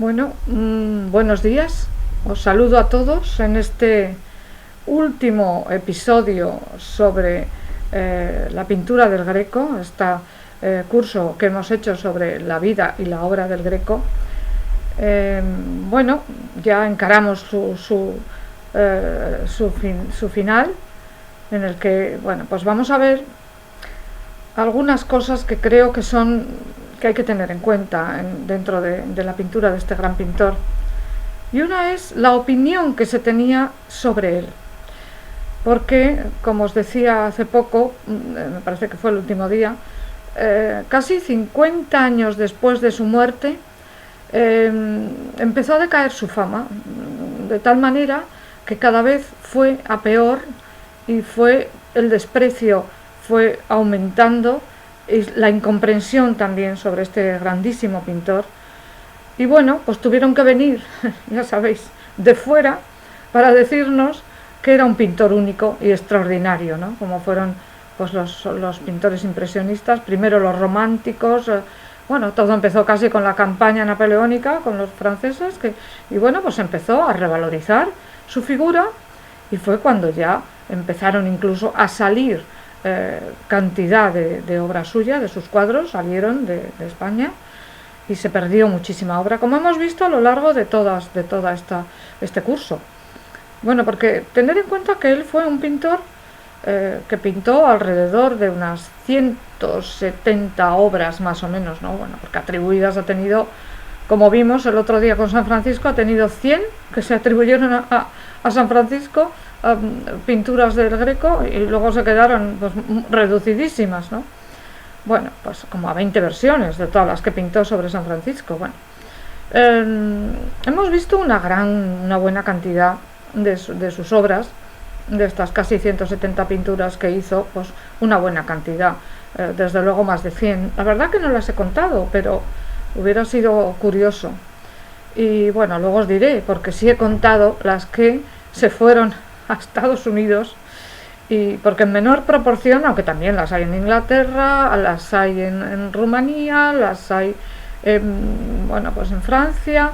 Bueno, buenos días. Os saludo a todos en este último episodio sobre la pintura del Greco, este curso que hemos hecho sobre la vida y la obra del Greco. Bueno, ya encaramos su final, en el que, bueno, pues vamos a ver algunas cosas que creo que hay que tener en cuenta dentro de la pintura de este gran pintor. Y una es la opinión que se tenía sobre él, porque, como os decía hace poco, me parece que fue el último día, casi 50 años después de su muerte, empezó a decaer su fama, de tal manera que cada vez fue a peor y el desprecio fue aumentando, y la incomprensión también sobre este grandísimo pintor. Y bueno, pues tuvieron que venir, ya sabéis, de fuera para decirnos que era un pintor único y extraordinario, ¿no? Como fueron pues los pintores impresionistas, primero los románticos. Bueno, todo empezó casi con la campaña napoleónica, con los franceses, y bueno, pues empezó a revalorizar su figura, y fue cuando ya empezaron incluso a salir cantidad de obras suyas, de sus cuadros, salieron de España, y se perdió muchísima obra, como hemos visto a lo largo de toda este curso. Bueno, porque tener en cuenta que él fue un pintor que pintó alrededor de unas 170 obras más o menos, ¿no? Bueno, porque atribuidas ha tenido, como vimos el otro día con San Francisco, ha tenido 100 que se atribuyeron a San Francisco, pinturas del Greco, y luego se quedaron pues reducidísimas, ¿no? Bueno, pues como a 20 versiones de todas las que pintó sobre San Francisco. Bueno, hemos visto una buena cantidad de sus obras, de estas casi 170 pinturas que hizo, pues una buena cantidad, desde luego más de 100. La verdad que no las he contado, pero hubiera sido curioso. Y bueno, luego os diré, porque sí he contado las que se fueron a Estados Unidos, y porque en menor proporción, aunque también las hay en Inglaterra, las hay en Rumanía, las hay bueno, pues en Francia,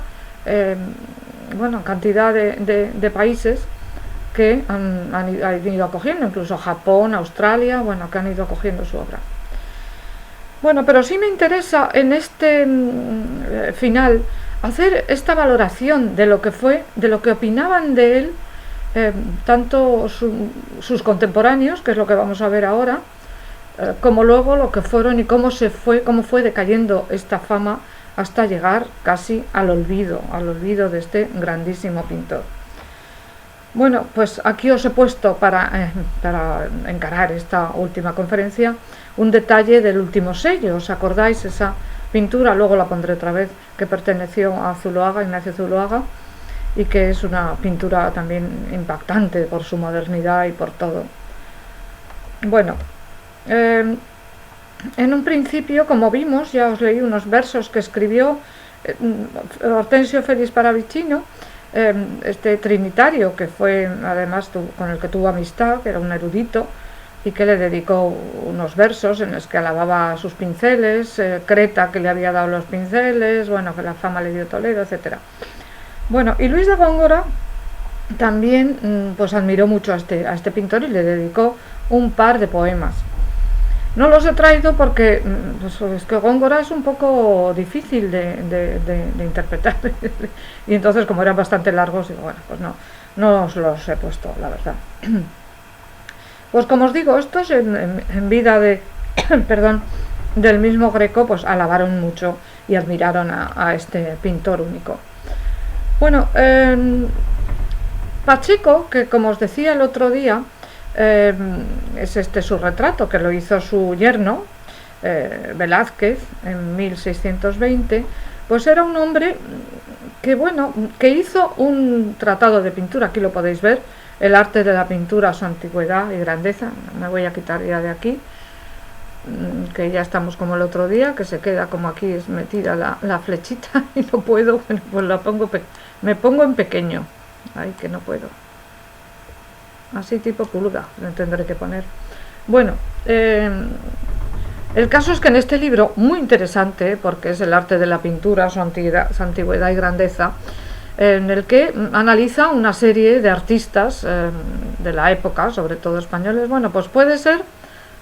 bueno, cantidad de países que han ido acogiendo, incluso Japón, Australia, bueno, que han ido acogiendo su obra. Bueno, pero sí me interesa en este final hacer esta valoración de lo que fue, de lo que opinaban de él, tanto sus contemporáneos, que es lo que vamos a ver ahora, como luego lo que fueron y cómo fue decayendo esta fama hasta llegar casi al olvido de este grandísimo pintor. Bueno, pues aquí os he puesto para encarar esta última conferencia un detalle del último sello. ¿Os acordáis esa pintura? Luego la pondré otra vez, que perteneció a Zuloaga, Ignacio Zuloaga, y que es una pintura también impactante por su modernidad y por todo. Bueno, en un principio, como vimos, ya os leí unos versos que escribió Hortensio Félix Paravicino, este trinitario, que fue además con el que tuvo amistad, que era un erudito, y que le dedicó unos versos en los que alababa sus pinceles, Creta, que le había dado los pinceles, bueno, que la fama le dio Toledo, etcétera. Bueno, y Luis de Góngora también pues admiró mucho a este pintor y le dedicó un par de poemas. No los he traído porque pues, es que Góngora es un poco difícil de interpretar y entonces, como eran bastante largos, digo, bueno, pues no os los he puesto, la verdad. Pues como os digo, estos en vida perdón, del mismo Greco, pues alabaron mucho y admiraron a este pintor único. Bueno, Pacheco, que como os decía el otro día, es su retrato, que lo hizo su yerno, Velázquez, en 1620, pues era un hombre que, bueno, que hizo un tratado de pintura, aquí lo podéis ver, el arte de la pintura, su antigüedad y grandeza. Me voy a quitar ya de aquí, que ya estamos como el otro día, que se queda como aquí es metida la flechita y no puedo, bueno, pues me pongo en pequeño, ay, que no puedo, así tipo pulga le tendré que poner. Bueno, El caso es que en este libro, muy interesante, porque es el arte de la pintura, su antigüedad y grandeza, en el que analiza una serie de artistas de la época, sobre todo españoles. Bueno, pues puede ser,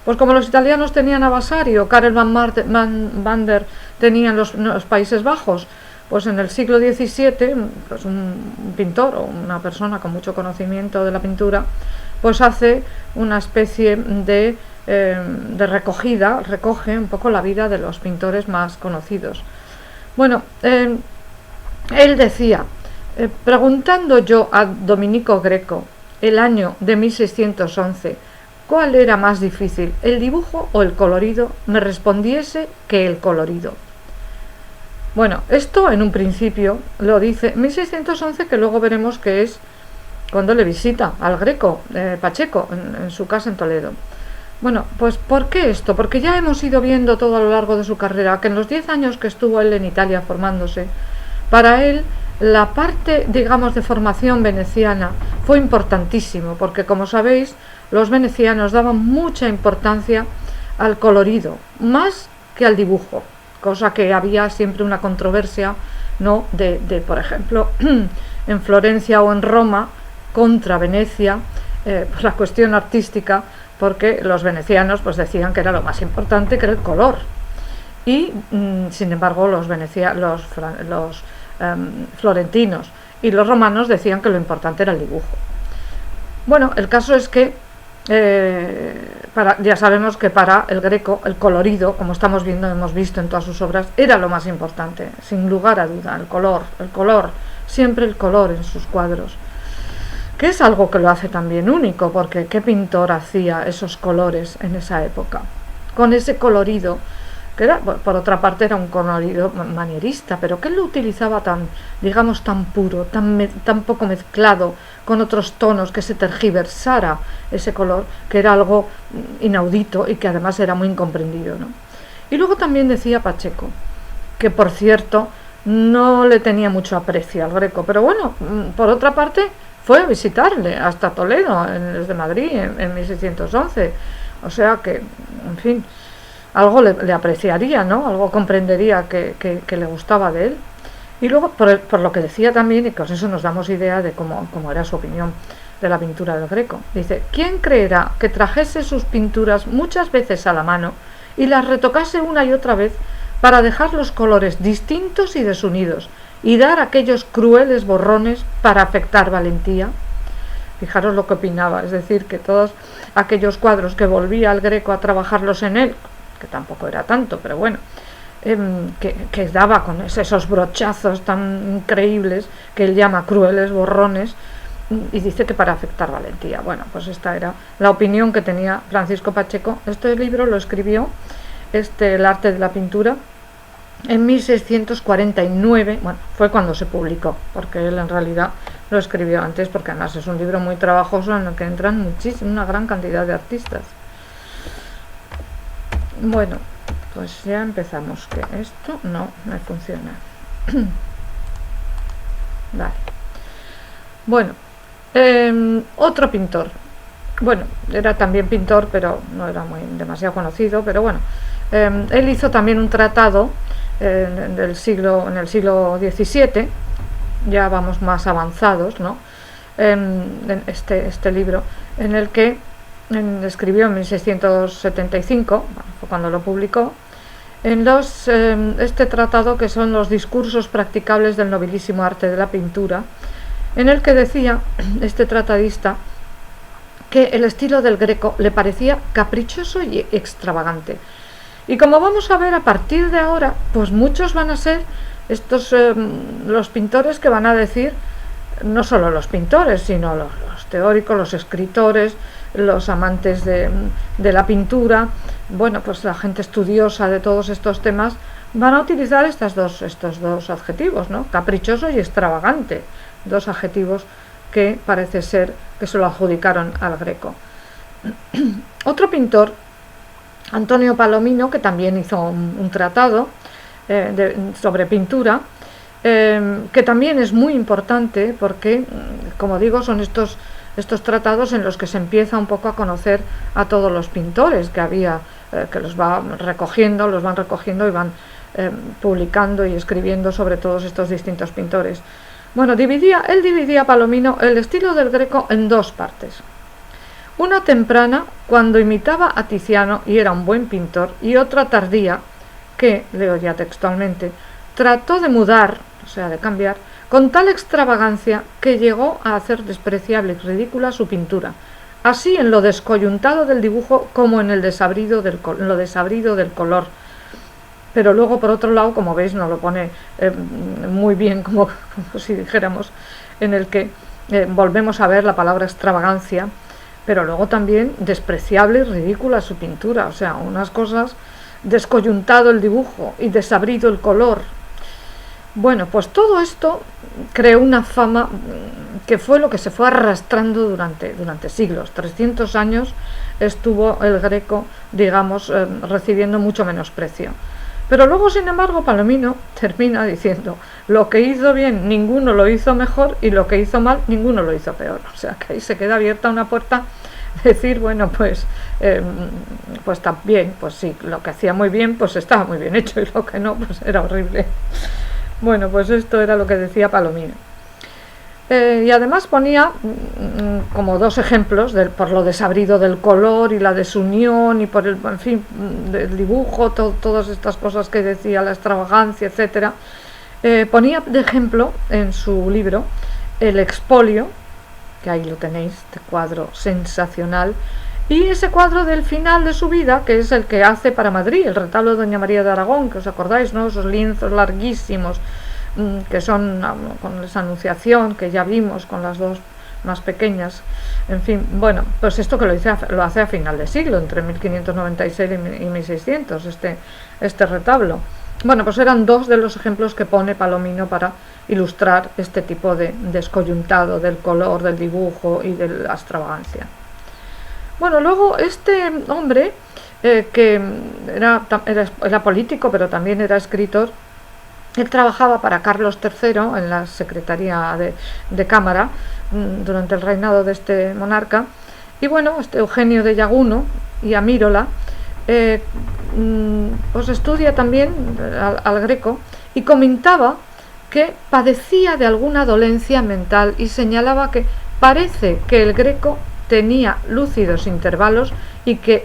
pues como los italianos tenían a Vasari o Karel van Mander tenían los Países Bajos, pues en el siglo XVII, pues un pintor o una persona con mucho conocimiento de la pintura, pues hace una especie de recogida, recoge un poco la vida de los pintores más conocidos. Bueno, él decía, preguntando yo a Domenico Greco el año de 1611 cuál era más difícil, el dibujo o el colorido, me respondiese que el colorido. Bueno, esto en un principio lo dice 1611, que luego veremos que es cuando le visita al Greco, Pacheco, en su casa en Toledo. Bueno, pues ¿por qué esto? Porque ya hemos ido viendo todo a lo largo de su carrera que en los 10 años que estuvo él en Italia formándose, para él la parte, digamos, de formación veneciana fue importantísimo, porque como sabéis, los venecianos daban mucha importancia al colorido, más que al dibujo, cosa que había siempre una controversia, ¿no? de por ejemplo, en Florencia o en Roma, contra Venecia, por la cuestión artística, porque los venecianos pues decían que era lo más importante, que era el color, y sin embargo los florentinos y los romanos decían que lo importante era el dibujo. Bueno, el caso es que ya sabemos que para el Greco el colorido, como estamos viendo, hemos visto en todas sus obras, era lo más importante, sin lugar a duda, el color, siempre el color en sus cuadros, que es algo que lo hace también único, porque ¿qué pintor hacía esos colores en esa época? Con ese colorido, que era, por otra parte era un colorido manierista, pero que él lo utilizaba tan, digamos, tan puro, tan poco mezclado con otros tonos, que se tergiversara ese color, que era algo inaudito y que además era muy incomprendido, ¿no? Y luego también decía Pacheco, que por cierto no le tenía mucho aprecio al Greco, pero bueno, por otra parte fue a visitarle hasta Toledo, desde Madrid, en 1611, o sea que, en fin, algo le apreciaría, ¿no? Algo comprendería que le gustaba de él. Y luego, por lo que decía también, y con eso nos damos idea de cómo era su opinión de la pintura del Greco. Dice, ¿quién creerá que trajese sus pinturas muchas veces a la mano y las retocase una y otra vez para dejar los colores distintos y desunidos y dar aquellos crueles borrones para afectar valentía? Fijaros lo que opinaba, es decir, que todos aquellos cuadros que volvía el Greco a trabajarlos en él, que tampoco era tanto, pero bueno, que daba con esos brochazos tan increíbles que él llama crueles borrones, y dice que para afectar valentía. Bueno, pues esta era la opinión que tenía Francisco Pacheco. Este libro lo escribió, El arte de la pintura, en 1649, bueno, fue cuando se publicó, porque él en realidad lo escribió antes, porque además es un libro muy trabajoso en el que entran una gran cantidad de artistas. Bueno, pues ya empezamos, que esto no me funciona. Vale. Bueno, otro pintor. Bueno, era también pintor, pero no era demasiado conocido, pero bueno, él hizo también un tratado en el siglo XVII, ya vamos más avanzados, ¿no? En este libro, en el que escribió en 1675, bueno, fue cuando lo publicó, este tratado, que son los discursos practicables del nobilísimo arte de la pintura, en el que decía este tratadista que el estilo del Greco le parecía caprichoso y extravagante. Y como vamos a ver a partir de ahora, pues muchos van a ser estos los pintores que van a decir, no solo los pintores, sino los teóricos, los escritores, los amantes de la pintura, bueno, pues la gente estudiosa de todos estos temas, van a utilizar estos dos adjetivos, ¿no? Caprichoso y extravagante, dos adjetivos que parece ser que se lo adjudicaron al Greco. Otro pintor, Antonio Palomino, que también hizo un tratado sobre pintura, que también es muy importante porque, como digo, son estos estos tratados en los que se empieza un poco a conocer a todos los pintores que había, que los van recogiendo y van publicando y escribiendo sobre todos estos distintos pintores. Bueno, él dividía Palomino el estilo del Greco en dos partes. Una temprana, cuando imitaba a Tiziano y era un buen pintor, y otra tardía, que, leo ya textualmente, trató de mudar, o sea, de cambiar, con tal extravagancia que llegó a hacer despreciable y ridícula su pintura, así en lo descoyuntado del dibujo como en el desabrido del color. Pero luego, por otro lado, como veis, no lo pone muy bien, como si dijéramos, en el que volvemos a ver la palabra extravagancia, pero luego también despreciable y ridícula su pintura, o sea, unas cosas, descoyuntado el dibujo y desabrido el color. Bueno, pues todo esto creó una fama que fue lo que se fue arrastrando durante siglos. 300 años estuvo el Greco, digamos, recibiendo mucho menosprecio. Pero luego, sin embargo, Palomino termina diciendo: lo que hizo bien ninguno lo hizo mejor, y lo que hizo mal ninguno lo hizo peor. O sea, que ahí se queda abierta una puerta, decir, bueno, pues también, pues sí, lo que hacía muy bien, pues estaba muy bien hecho, y lo que no, pues era horrible. Bueno, pues esto era lo que decía Palomino. Y además ponía como dos ejemplos por lo desabrido del color y la desunión y por en fin, del dibujo, todas estas cosas que decía, la extravagancia, etcétera. Ponía de ejemplo en su libro el expolio, que ahí lo tenéis, este cuadro sensacional, y ese cuadro del final de su vida, que es el que hace para Madrid, el retablo de Doña María de Aragón, que os acordáis, ¿no? Esos lienzos larguísimos que son con esa Anunciación que ya vimos, con las dos más pequeñas, en fin, bueno, pues esto que lo hace a final de siglo, entre 1596 y 1600, este retablo. Bueno, pues eran dos de los ejemplos que pone Palomino para ilustrar este tipo de descoyuntado del color, del dibujo y de la extravagancia. Bueno, luego este hombre, que era político, pero también era escritor, él trabajaba para Carlos III en la Secretaría de Cámara durante el reinado de este monarca. Y bueno, Eugenio de Llaguno y Amírola pues estudia también al Greco, y comentaba que padecía de alguna dolencia mental, y señalaba que parece que el Greco tenía lúcidos intervalos y que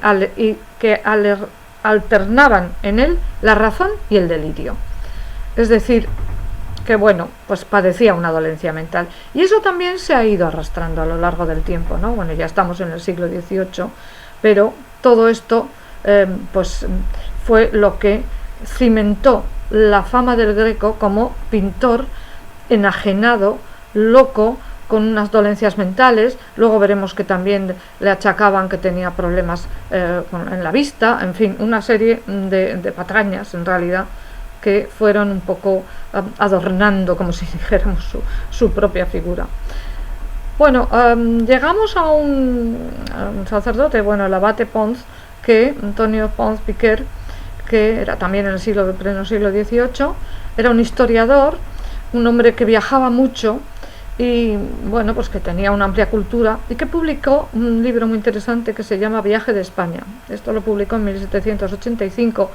alternaban en él la razón y el delirio. Es decir, que bueno, pues padecía una dolencia mental, y eso también se ha ido arrastrando a lo largo del tiempo, ¿no? Bueno, ya estamos en el siglo XVIII, pero todo esto pues fue lo que cimentó la fama del Greco como pintor enajenado, loco, con unas dolencias mentales. Luego veremos que también le achacaban que tenía problemas en la vista, en fin, una serie de patrañas en realidad, que fueron un poco adornando, como si dijéramos, su propia figura. Bueno, llegamos a un sacerdote, bueno, el abate Pons, Antonio Pons Piquer, que era también en el pleno siglo XVIII, era un historiador, un hombre que viajaba mucho y bueno, pues que tenía una amplia cultura, y que publicó un libro muy interesante que se llama Viaje de España. Esto lo publicó en 1785.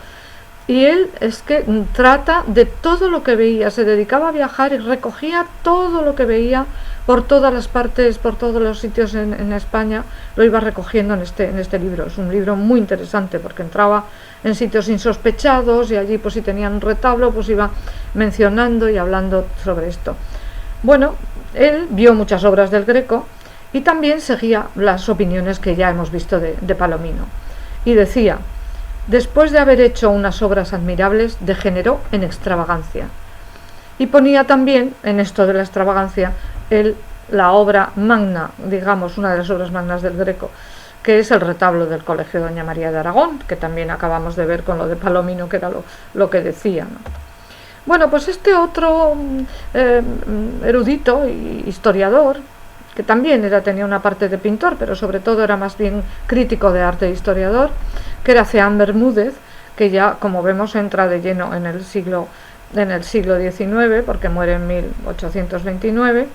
Y él es que trata de todo lo que veía, se dedicaba a viajar y recogía todo lo que veía por todas las partes, por todos los sitios en España, lo iba recogiendo en este libro. Es un libro muy interesante porque entraba en sitios insospechados, y allí pues si tenían un retablo pues iba mencionando y hablando sobre esto. Bueno, él vio muchas obras del Greco y también seguía las opiniones que ya hemos visto de Palomino, y decía: después de haber hecho unas obras admirables, degeneró en extravagancia. Y ponía también en esto de la extravagancia la obra magna, digamos, una de las obras magnas del Greco, que es el retablo del Colegio de Doña María de Aragón, que también acabamos de ver con lo de Palomino, que era lo que decía, ¿no? Bueno, pues este otro erudito y historiador, que también tenía una parte de pintor, pero sobre todo era más bien crítico de arte e historiador, que era Ceán Bermúdez, que ya, como vemos, entra de lleno en el siglo XIX, porque muere en 1829.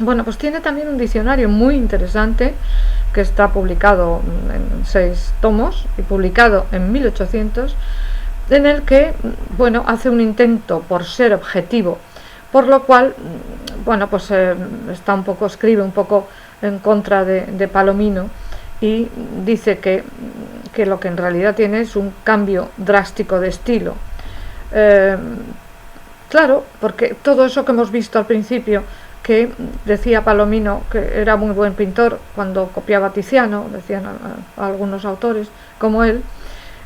Bueno, pues tiene también un diccionario muy interesante que está publicado en 6 tomos y publicado en 1800, en el que, bueno, hace un intento por ser objetivo, por lo cual, bueno, pues está un poco, escribe un poco en contra de Palomino y dice que lo que en realidad tiene es un cambio drástico de estilo. Claro, porque todo eso que hemos visto al principio, que decía Palomino que era muy buen pintor cuando copiaba a Tiziano, decían a algunos autores como él,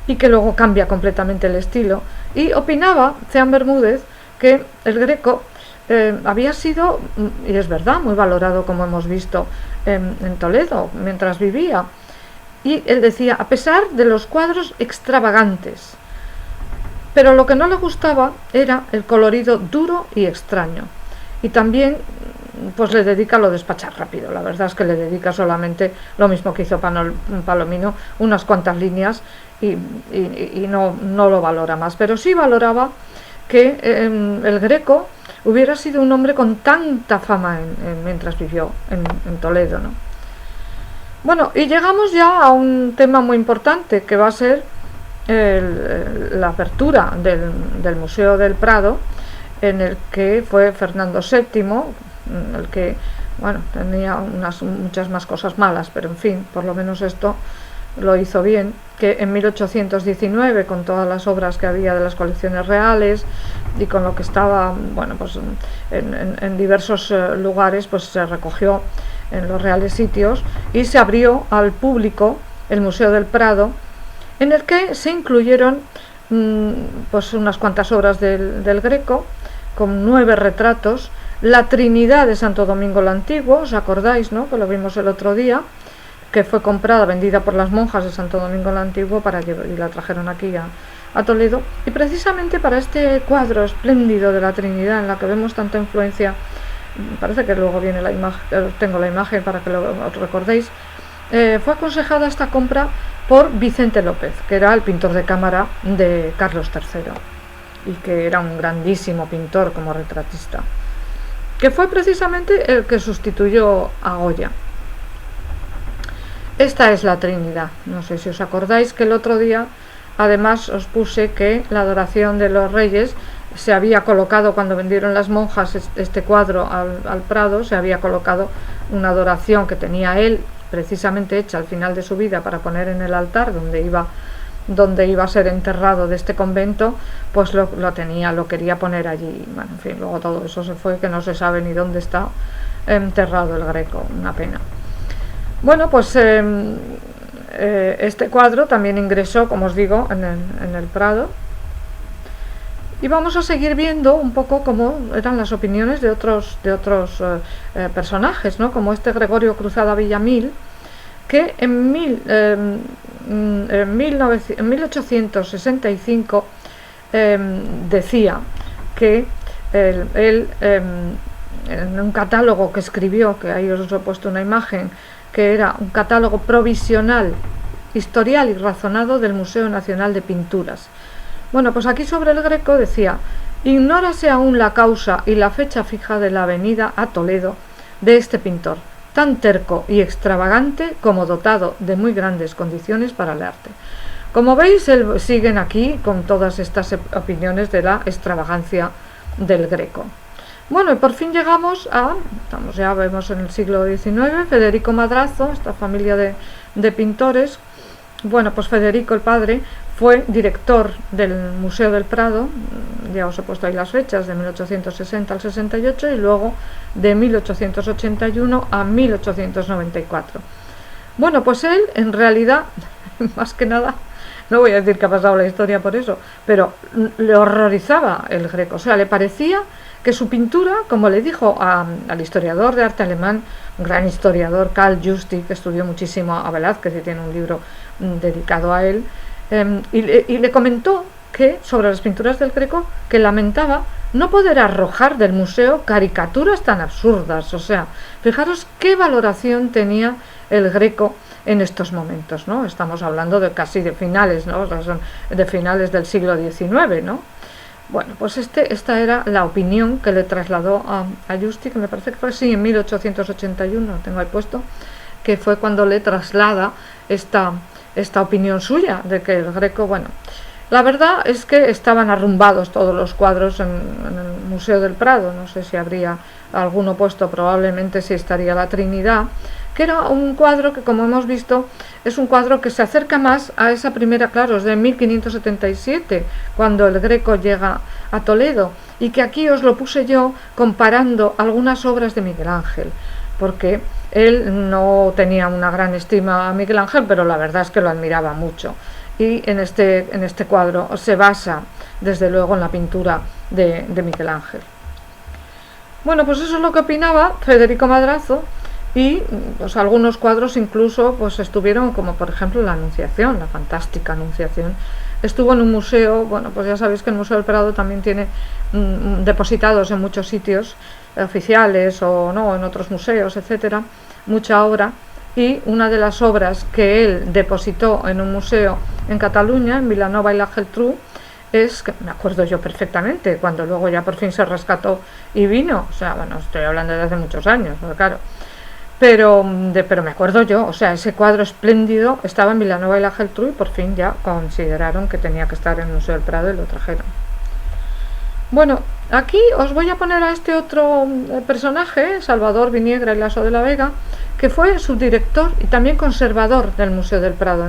y que luego cambia completamente el estilo. Y opinaba Ceán Bermúdez que el Greco había sido, y es verdad, muy valorado, como hemos visto en Toledo mientras vivía. Y él decía, a pesar de los cuadros extravagantes, pero lo que no le gustaba era el colorido duro y extraño. Y también pues le dedica lo de despachar rápido. La verdad es que le dedica solamente lo mismo que hizo Palomino, unas cuantas líneas, y no lo valora más. Pero sí valoraba que el Greco hubiera sido un hombre con tanta fama mientras vivió en Toledo, ¿no? Bueno, y llegamos ya a un tema muy importante, que va a ser la apertura del Museo del Prado, en el que fue Fernando VII, el que, bueno, tenía muchas más cosas malas, pero en fin, por lo menos esto lo hizo bien, que en 1819, con todas las obras que había de las colecciones reales y con lo que estaba, bueno, pues en diversos lugares, pues se recogió en los reales sitios y se abrió al público el Museo del Prado, en el que se incluyeron pues unas cuantas obras del Greco, con 9 retratos, la Trinidad de Santo Domingo el Antiguo, ¿os acordáis, no?, que lo vimos el otro día, que fue comprada, vendida por las monjas de Santo Domingo el Antiguo y la trajeron aquí a Toledo, y precisamente para este cuadro espléndido de la Trinidad, en la que vemos tanta influencia, parece que luego viene la imagen, tengo la imagen para que lo recordéis, fue aconsejada esta compra por Vicente López, que era el pintor de cámara de Carlos III y que era un grandísimo pintor como retratista, que fue precisamente el que sustituyó a Goya. Esta es la Trinidad. No sé si os acordáis que el otro día además os puse que la adoración de los reyes se había colocado, cuando vendieron las monjas este cuadro al Prado, se había colocado una adoración que tenía él precisamente hecha al final de su vida para poner en el altar donde iba a ser enterrado de este convento, pues lo quería poner allí. Bueno, en fin, luego todo eso se fue, que no se sabe ni dónde está enterrado el Greco, una pena. Bueno, pues este cuadro también ingresó, como os digo, en el Prado, y vamos a seguir viendo un poco cómo eran las opiniones de otros personajes, ¿no?, como este Gregorio Cruzada Villamil, que en 1865 decía que él en un catálogo que escribió, que ahí os he puesto una imagen, que era un catálogo provisional, historial y razonado del Museo Nacional de Pinturas. Bueno, pues aquí sobre el Greco decía: ignórase aún la causa y la fecha fija de la venida a Toledo de este pintor, tan terco y extravagante como dotado de muy grandes condiciones para el arte. Como veis, siguen aquí con todas estas opiniones de la extravagancia del Greco. Bueno, y por fin llegamos ya vemos en el siglo XIX, Federico Madrazo, esta familia de pintores. Bueno, pues Federico, el padre, fue director del Museo del Prado, ya os he puesto ahí las fechas, de 1860 al 68, y luego de 1881 a 1894. Bueno, pues él, en realidad, más que nada, no voy a decir que ha pasado la historia por eso, pero le horrorizaba el Greco. O sea, le parecía que su pintura, como le dijo al historiador de arte alemán, un gran historiador, Karl Justi, que estudió muchísimo a Velázquez y tiene un libro dedicado a él, y le comentó que sobre las pinturas del Greco, que lamentaba no poder arrojar del museo caricaturas tan absurdas. O sea, fijaros qué valoración tenía el Greco en estos momentos, ¿no? Estamos hablando de casi de finales, ¿no? De finales del siglo XIX, ¿no? Bueno, pues esta era la opinión que le trasladó a Justi, que me parece que fue así en 1881, tengo ahí puesto, que fue cuando le traslada esta opinión suya de que el Greco, bueno, la verdad es que estaban arrumbados todos los cuadros en el Museo del Prado, no sé si habría alguno puesto, probablemente sí estaría la Trinidad, que era un cuadro que, como hemos visto, es un cuadro que se acerca más a esa primera, claro, es de 1577, cuando el Greco llega a Toledo, y que aquí os lo puse yo comparando algunas obras de Miguel Ángel, porque él no tenía una gran estima a Miguel Ángel, pero la verdad es que lo admiraba mucho. Y en este cuadro se basa, desde luego, en la pintura de Miguel Ángel. Bueno, pues eso es lo que opinaba Federico Madrazo, y pues algunos cuadros incluso pues estuvieron, como por ejemplo la Anunciación, la fantástica Anunciación, estuvo en un museo. Bueno, pues ya sabéis que el Museo del Prado también tiene depositados en muchos sitios oficiales o no, en otros museos, etcétera, mucha obra, y una de las obras que él depositó en un museo en Cataluña, en Vilanova y la Geltrú, es que me acuerdo yo perfectamente, cuando luego ya por fin se rescató y vino, o sea, bueno, estoy hablando de hace muchos años, claro, pero me acuerdo yo, o sea, ese cuadro espléndido estaba en Vilanova y la Geltrú y por fin ya consideraron que tenía que estar en el Museo del Prado y lo trajeron. Bueno, aquí os voy a poner a este otro personaje, Salvador Viniegra y Laso de la Vega, que fue subdirector y también conservador del Museo del Prado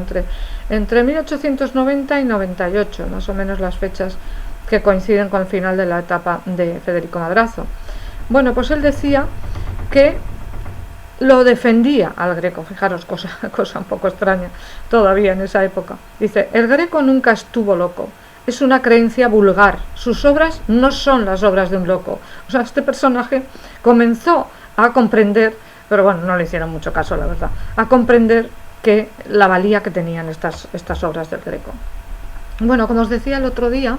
entre 1890 y 98, más o menos las fechas que coinciden con el final de la etapa de Federico Madrazo. Bueno, pues él decía que lo defendía al Greco, fijaros, cosa un poco extraña todavía en esa época. Dice, el Greco nunca estuvo loco, es una creencia vulgar, sus obras no son las obras de un loco. O sea, este personaje comenzó a comprender, pero bueno, no le hicieron mucho caso, la verdad, a comprender que la valía que tenían estas obras del Greco. Bueno, como os decía el otro día,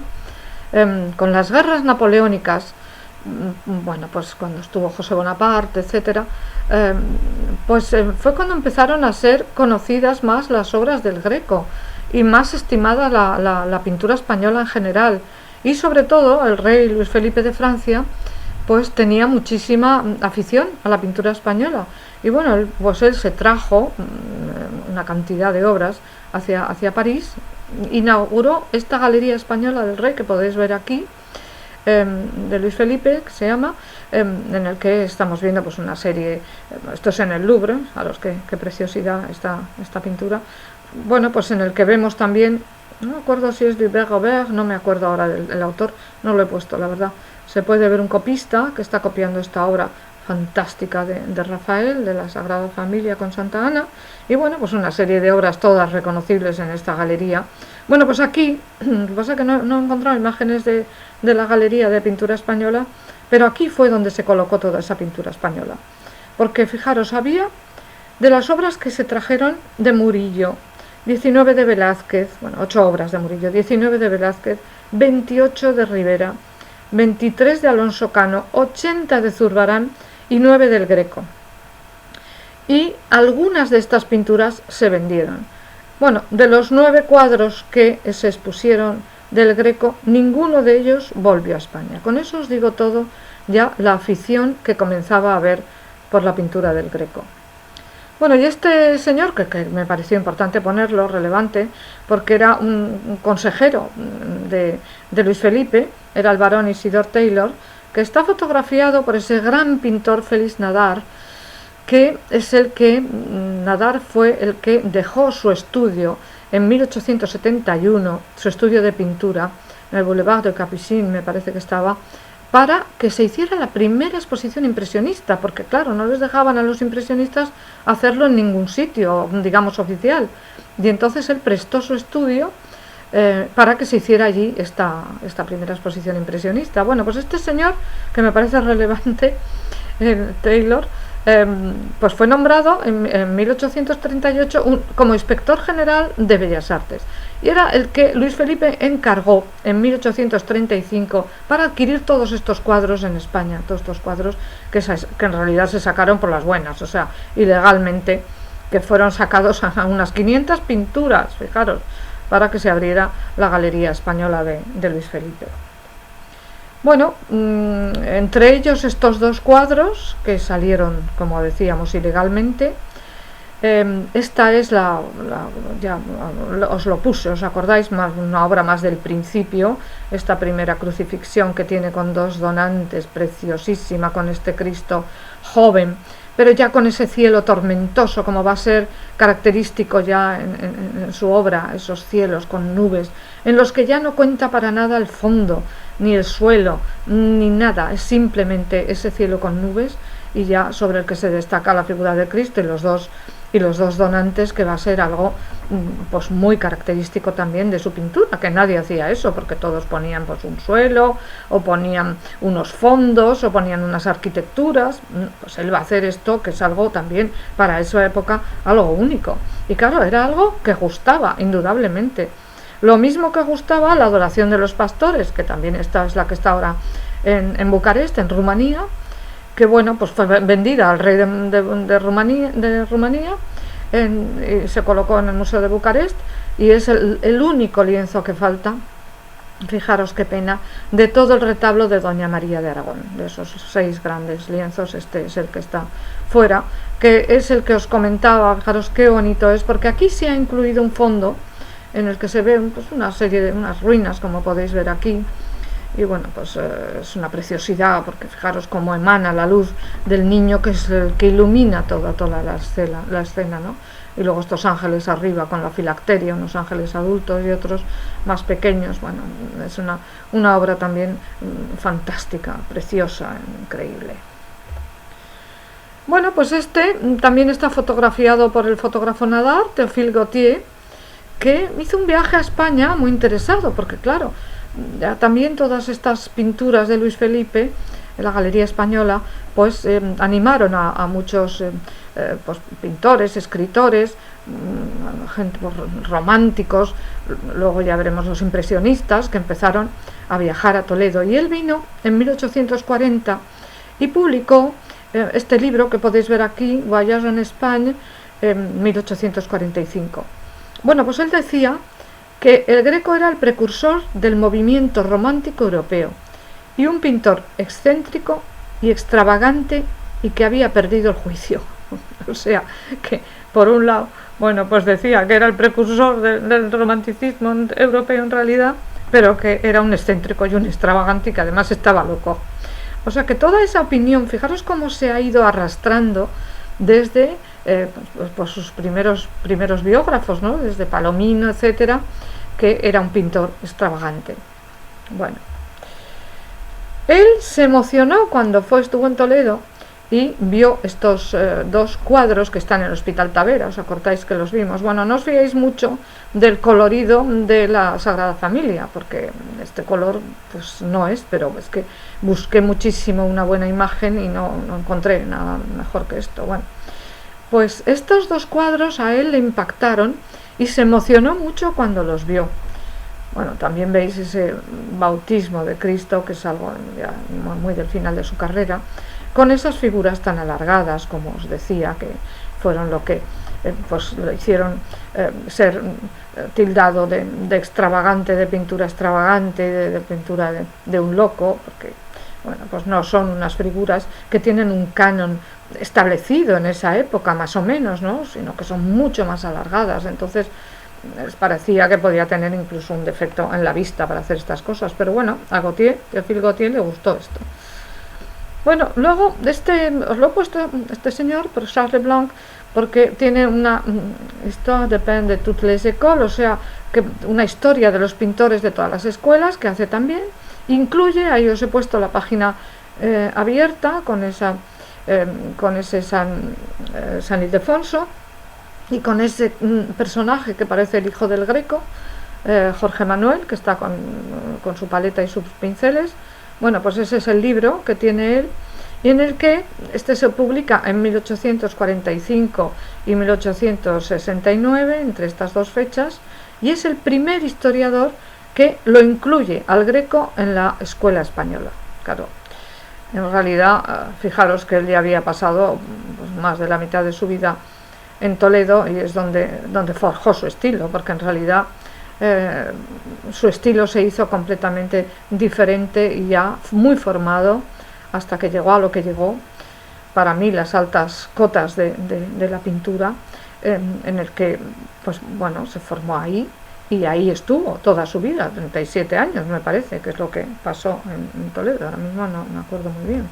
con las guerras napoleónicas, bueno, pues cuando estuvo José Bonaparte, etcétera, fue cuando empezaron a ser conocidas más las obras del Greco y más estimada la pintura española en general, y sobre todo el rey Luis Felipe de Francia pues tenía muchísima afición a la pintura española, y bueno, pues él se trajo una cantidad de obras hacia París, inauguró esta galería española del rey que podéis ver aquí, de Luis Felipe, que se llama, en el que estamos viendo pues una serie, esto es en el Louvre, a los que qué preciosidad esta pintura, bueno, pues en el que vemos también, no me acuerdo si es de Robert, no me acuerdo ahora del autor, no lo he puesto, la verdad, se puede ver un copista que está copiando esta obra fantástica de Rafael, de la Sagrada Familia con Santa Ana, y bueno, pues una serie de obras todas reconocibles en esta galería. Bueno, pues aquí, lo que pasa es que no he encontrado imágenes de la galería de pintura española, pero aquí fue donde se colocó toda esa pintura española, porque fijaros, había de las obras que se trajeron de Murillo, 19 de Velázquez, bueno, 8 obras de Murillo, 19 de Velázquez, 28 de Rivera, 23 de Alonso Cano, 80 de Zurbarán y 9 del Greco. Y algunas de estas pinturas se vendieron. Bueno, de los 9 cuadros que se expusieron del Greco, ninguno de ellos volvió a España. Con eso os digo todo, ya la afición que comenzaba a haber por la pintura del Greco. Bueno, y este señor, que me pareció importante ponerlo, relevante, porque era un consejero de Luis Felipe, era el barón Isidor Taylor, que está fotografiado por ese gran pintor Félix Nadar, que es Nadar fue el que dejó su estudio en 1871, su estudio de pintura, en el Boulevard de Capucines, me parece que estaba, para que se hiciera la primera exposición impresionista, porque claro, no les dejaban a los impresionistas hacerlo en ningún sitio, digamos, oficial, y entonces él prestó su estudio para que se hiciera allí esta primera exposición impresionista. Bueno, pues este señor, que me parece relevante, Taylor, pues fue nombrado en 1838 como inspector general de Bellas Artes, y era el que Luis Felipe encargó en 1835 para adquirir todos estos cuadros en España, todos estos cuadros que en realidad se sacaron por las buenas, o sea, ilegalmente, que fueron sacados a unas 500 pinturas, fijaros, para que se abriera la Galería Española de Luis Felipe. Bueno, entre ellos estos dos cuadros que salieron, como decíamos, ilegalmente. Esta es ya os lo puse, ¿os acordáis? Una obra más del principio, esta primera crucifixión que tiene con dos donantes, preciosísima, con este Cristo joven, pero ya con ese cielo tormentoso, como va a ser característico ya en su obra, esos cielos con nubes, en los que ya no cuenta para nada el fondo, ni el suelo, ni nada, es simplemente ese cielo con nubes, y ya sobre el que se destaca la figura de Cristo y los dos donantes, que va a ser algo pues muy característico también de su pintura, que nadie hacía eso, porque todos ponían pues un suelo, o ponían unos fondos, o ponían unas arquitecturas. Pues él va a hacer esto, que es algo también para esa época algo único, y claro, era algo que gustaba indudablemente. Lo mismo que gustaba la adoración de los pastores, que también esta es la que está ahora en Bucarest, en Rumanía, que bueno, pues fue vendida al rey de Rumanía y se colocó en el Museo de Bucarest, y es el único lienzo que falta, fijaros qué pena, de todo el retablo de Doña María de Aragón. De esos 6 grandes lienzos, este es el que está fuera, que es el que os comentaba. Fijaros qué bonito es, porque aquí se ha incluido un fondo en el que se ve pues una serie de unas ruinas, como podéis ver aquí. Y bueno, pues es una preciosidad, porque fijaros cómo emana la luz del niño, que es el que ilumina toda la escena, ¿no? Y luego estos ángeles arriba con la filacteria, unos ángeles adultos y otros más pequeños. Bueno, es una obra también fantástica, preciosa, increíble. Bueno, pues este también está fotografiado por el fotógrafo Nadar, Théophile Gautier, que hizo un viaje a España muy interesado, porque claro, ya también todas estas pinturas de Luis Felipe en la Galería Española pues animaron a muchos pues, pintores, escritores, gente pues, románticos. Luego ya veremos los impresionistas, que empezaron a viajar a Toledo, y él vino en 1840 y publicó este libro que podéis ver aquí, Voyage en Espagne, en 1845. Bueno, pues él decía que el Greco era el precursor del movimiento romántico europeo, y un pintor excéntrico y extravagante, y que había perdido el juicio. O sea, que por un lado, bueno, pues decía que era el precursor del romanticismo europeo en realidad, pero que era un excéntrico y un extravagante, y que además estaba loco. O sea que toda esa opinión, fijaros cómo se ha ido arrastrando desde pues sus primeros biógrafos, ¿no? Desde Palomino, etcétera, que era un pintor extravagante. Bueno, él se emocionó cuando estuvo en Toledo y vio estos 2 cuadros que están en el Hospital Tavera. ¿Os acordáis que los vimos? Bueno, no os fiéis mucho del colorido de la Sagrada Familia, porque este color pues no es, pero es que busqué muchísimo una buena imagen y no encontré nada mejor que esto. Bueno, pues estos 2 cuadros a él le impactaron y se emocionó mucho cuando los vio. Bueno, también veis ese bautismo de Cristo, que es algo ya muy del final de su carrera, con esas figuras tan alargadas, como os decía, que fueron lo que pues lo hicieron ser tildado de extravagante, de pintura extravagante, de pintura de un loco, porque bueno, pues no son unas figuras que tienen un canon establecido en esa época, más o menos, ¿no? Sino que son mucho más alargadas. Entonces les parecía que podía tener incluso un defecto en la vista para hacer estas cosas, pero bueno, a Théophile Gautier le gustó esto. Bueno, luego os lo he puesto este señor, por Charles Leblanc, porque tiene una Histoire de peintres de toutes les écoles, o sea, que una historia de los pintores de todas las escuelas, que hace también. Incluye, ahí os he puesto la página abierta con ese San Ildefonso, y con ese personaje que parece el hijo del Greco, Jorge Manuel, que está con su paleta y sus pinceles. Bueno, pues ese es el libro que tiene él, y en el que este se publica en 1845 y 1869, entre estas 2 fechas, y es el primer historiador que lo incluye al Greco en la escuela española. Claro, en realidad, fijaros que él ya había pasado pues, más de la mitad de su vida en Toledo, y es donde forjó su estilo, porque en realidad eh, su estilo se hizo completamente diferente y ya muy formado hasta que llegó a lo que llegó, para mí las altas cotas de la pintura, en el que pues bueno, se formó ahí y ahí estuvo toda su vida, 37 años me parece, que es lo que pasó en Toledo, ahora mismo no me acuerdo muy bien.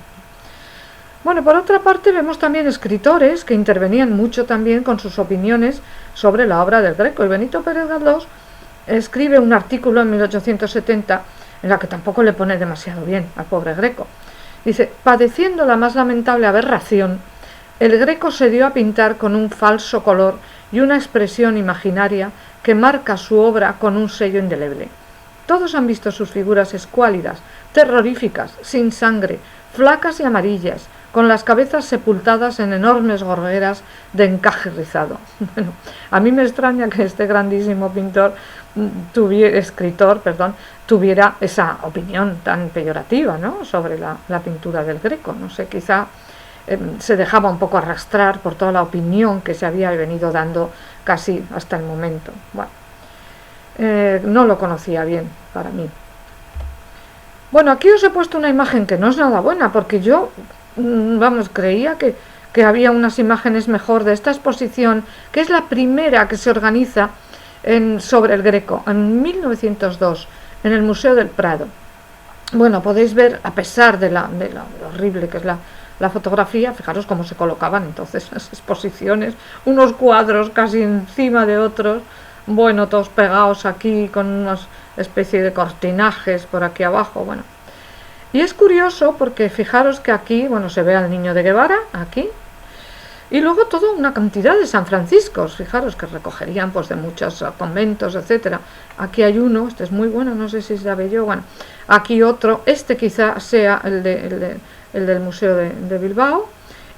Bueno, por otra parte vemos también escritores que intervenían mucho también con sus opiniones sobre la obra del Greco, y Benito Pérez Galdós escribe un artículo en 1870 en la que tampoco le pone demasiado bien al pobre Greco. Dice: padeciendo la más lamentable aberración, el Greco se dio a pintar con un falso color y una expresión imaginaria que marca su obra con un sello indeleble. Todos han visto sus figuras escuálidas, terroríficas, sin sangre, flacas y amarillas, con las cabezas sepultadas en enormes gorgueras de encaje rizado. Bueno, a mí me extraña que este grandísimo escritor, tuviera esa opinión tan peyorativa, ¿no?, sobre la pintura del Greco. No sé, quizá se dejaba un poco arrastrar por toda la opinión que se había venido dando casi hasta el momento. Bueno, no lo conocía bien para mí. Bueno, aquí os he puesto una imagen que no es nada buena, porque yo, creía que había unas imágenes mejor de esta exposición, que es la primera que se organiza sobre el Greco, en 1902, en el Museo del Prado. Bueno, podéis ver, a pesar de lo horrible que es la fotografía, fijaros cómo se colocaban entonces las exposiciones, unos cuadros casi encima de otros, bueno, todos pegados aquí con una especie de cortinajes por aquí abajo, bueno. Y es curioso porque fijaros que aquí, bueno, se ve al niño de Guevara, aquí, y luego toda una cantidad de San Franciscos, fijaros que recogerían pues de muchos conventos, etcétera. Aquí hay uno, este es muy bueno, no sé si es de Abelló, bueno, aquí otro, este quizá sea el del Museo de Bilbao,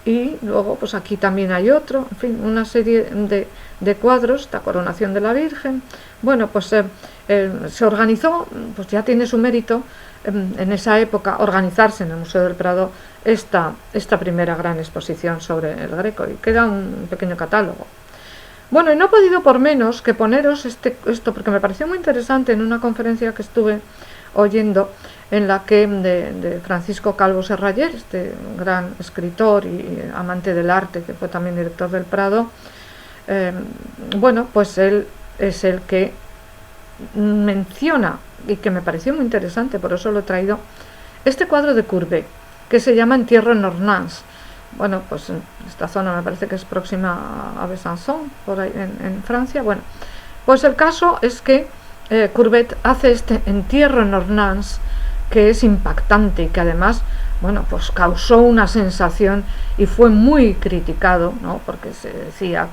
y luego pues aquí también hay otro, en fin, una serie de cuadros, esta coronación de la Virgen. Bueno, pues se organizó, pues ya tiene su mérito, en esa época, organizarse en el Museo del Prado esta primera gran exposición sobre el Greco, y queda un pequeño catálogo. Bueno, y no he podido por menos que poneros esto, porque me pareció muy interesante en una conferencia que estuve oyendo, en la que de Francisco Calvo Serraller, este gran escritor y amante del arte, que fue también director del Prado. Bueno, pues él es el que menciona, y que me pareció muy interesante, por eso lo he traído, este cuadro de Courbet, que se llama Entierro en Ornans. Bueno, pues esta zona me parece que es próxima a Besançon, por ahí en Francia. Bueno, pues el caso es que Courbet hace este Entierro en Ornans, que es impactante y que además, bueno, pues causó una sensación y fue muy criticado, ¿no?, porque se decía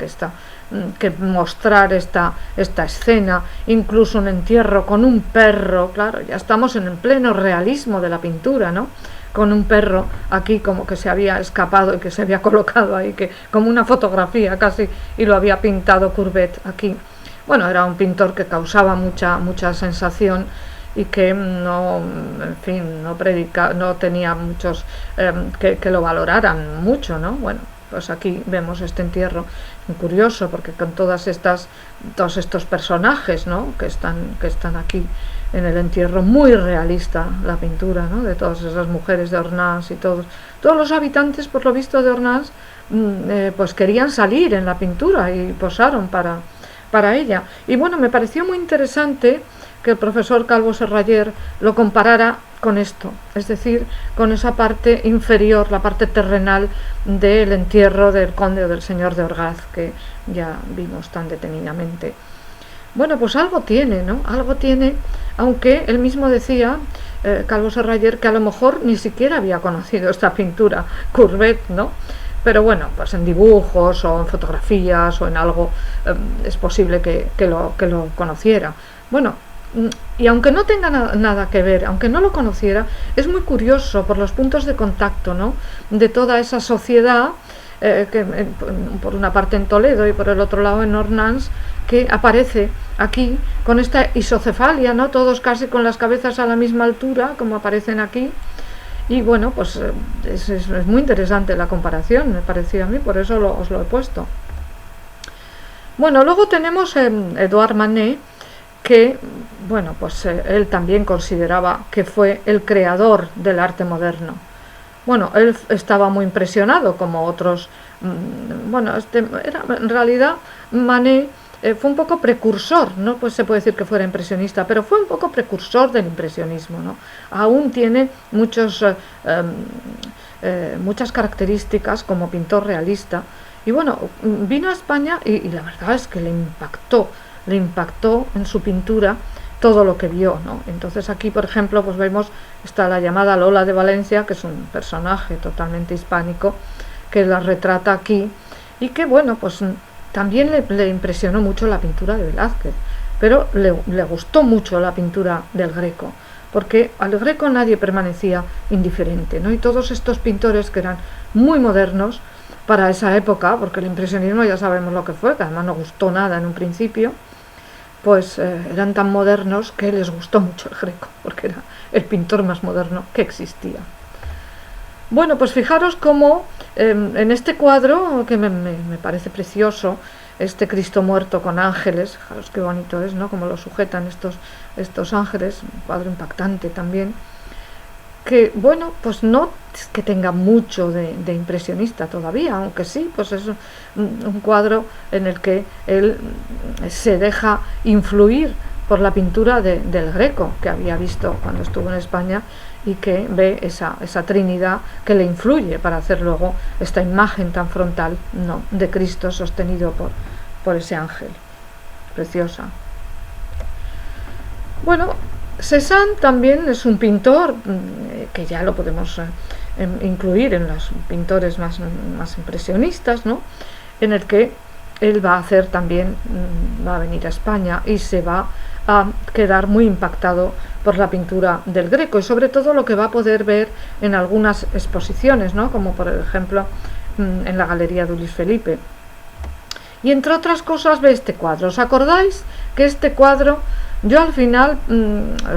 que mostrar esta escena, incluso un entierro con un perro, claro, ya estamos en el pleno realismo de la pintura, ¿no?, con un perro aquí como que se había escapado y que se había colocado ahí, que como una fotografía casi, y lo había pintado Courbet aquí. Bueno, era un pintor que causaba mucha sensación y que no, en fin, no tenía muchos que lo valoraran mucho, ¿no? Bueno, pues aquí vemos este entierro curioso, porque con todos estos personajes, ¿no?, que están aquí en el entierro, muy realista la pintura, ¿no?, de todas esas mujeres de Ornans, y todos los habitantes, por lo visto, de Ornans, pues querían salir en la pintura y posaron para ella. Y bueno, me pareció muy interesante que el profesor Calvo Serraller lo comparara con esto, es decir, con esa parte inferior, la parte terrenal del entierro del conde o del señor de Orgaz, que ya vimos tan detenidamente. Bueno, pues algo tiene, ¿no? Algo tiene, aunque él mismo decía, Calvo Serraller, que a lo mejor ni siquiera había conocido esta pintura, Courbet, ¿no? Pero bueno, pues en dibujos o en fotografías o en algo es posible que lo conociera. Bueno, y aunque no tenga nada que ver, aunque no lo conociera, es muy curioso por los puntos de contacto, ¿no?, de toda esa sociedad, que por una parte en Toledo y por el otro lado en Ornans, que aparece aquí con esta isocefalia, ¿no?, todos casi con las cabezas a la misma altura, como aparecen aquí. Y bueno, pues es muy interesante la comparación, me pareció a mí, por eso os lo he puesto. Bueno, luego tenemos Edouard Manet, que, bueno, pues él también consideraba que fue el creador del arte moderno. Bueno, él estaba muy impresionado, como otros. Bueno, en realidad Manet fue un poco precursor, no pues se puede decir que fuera impresionista, pero fue un poco precursor del impresionismo, ¿no? Aún tiene muchas características como pintor realista. Y bueno, vino a España y la verdad es que le impactó en su pintura todo lo que vio, ¿no? Entonces aquí, por ejemplo, pues vemos, está la llamada Lola de Valencia, que es un personaje totalmente hispánico, que la retrata aquí, y que, bueno, pues también le impresionó mucho la pintura de Velázquez, pero le gustó mucho la pintura del Greco, porque al Greco nadie permanecía indiferente, ¿no? Y todos estos pintores que eran muy modernos para esa época, porque el impresionismo ya sabemos lo que fue, que además no gustó nada en un principio, pues eran tan modernos que les gustó mucho el Greco, porque era el pintor más moderno que existía. Bueno, pues fijaros cómo en este cuadro, que me parece precioso, este Cristo muerto con ángeles, fijaros qué bonito es, ¿no? Como lo sujetan estos ángeles, un cuadro impactante también, que, bueno, pues no es que tenga mucho de impresionista todavía, aunque sí, pues es un cuadro en el que él se deja influir por la pintura del Greco, que había visto cuando estuvo en España, y que ve esa Trinidad que le influye para hacer luego esta imagen tan frontal, ¿no?, de Cristo sostenido por ese ángel. Preciosa. Bueno, Cézanne también es un pintor que ya lo podemos incluir en los pintores más impresionistas, ¿no?, en el que él va a hacer también, va a venir a España y se va a quedar muy impactado por la pintura del Greco, y sobre todo lo que va a poder ver en algunas exposiciones, ¿no?, como por ejemplo en la Galería de Luis Felipe. Y entre otras cosas ve este cuadro. ¿Os acordáis que este cuadro, yo al final,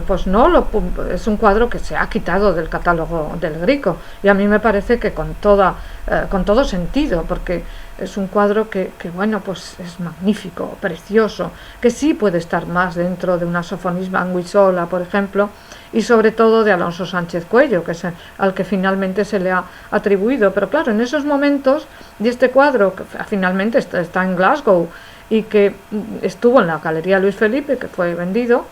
pues no, es un cuadro que se ha quitado del catálogo del Greco, y a mí me parece que con todo sentido, porque es un cuadro que bueno, pues es magnífico, precioso, que sí puede estar más dentro de una Sofonisba Anguissola, por ejemplo, y sobre todo de Alonso Sánchez Cuello, que es al que finalmente se le ha atribuido. Pero claro, en esos momentos, y este cuadro que finalmente está en Glasgow y que estuvo en la Galería Luis Felipe, que fue vendido,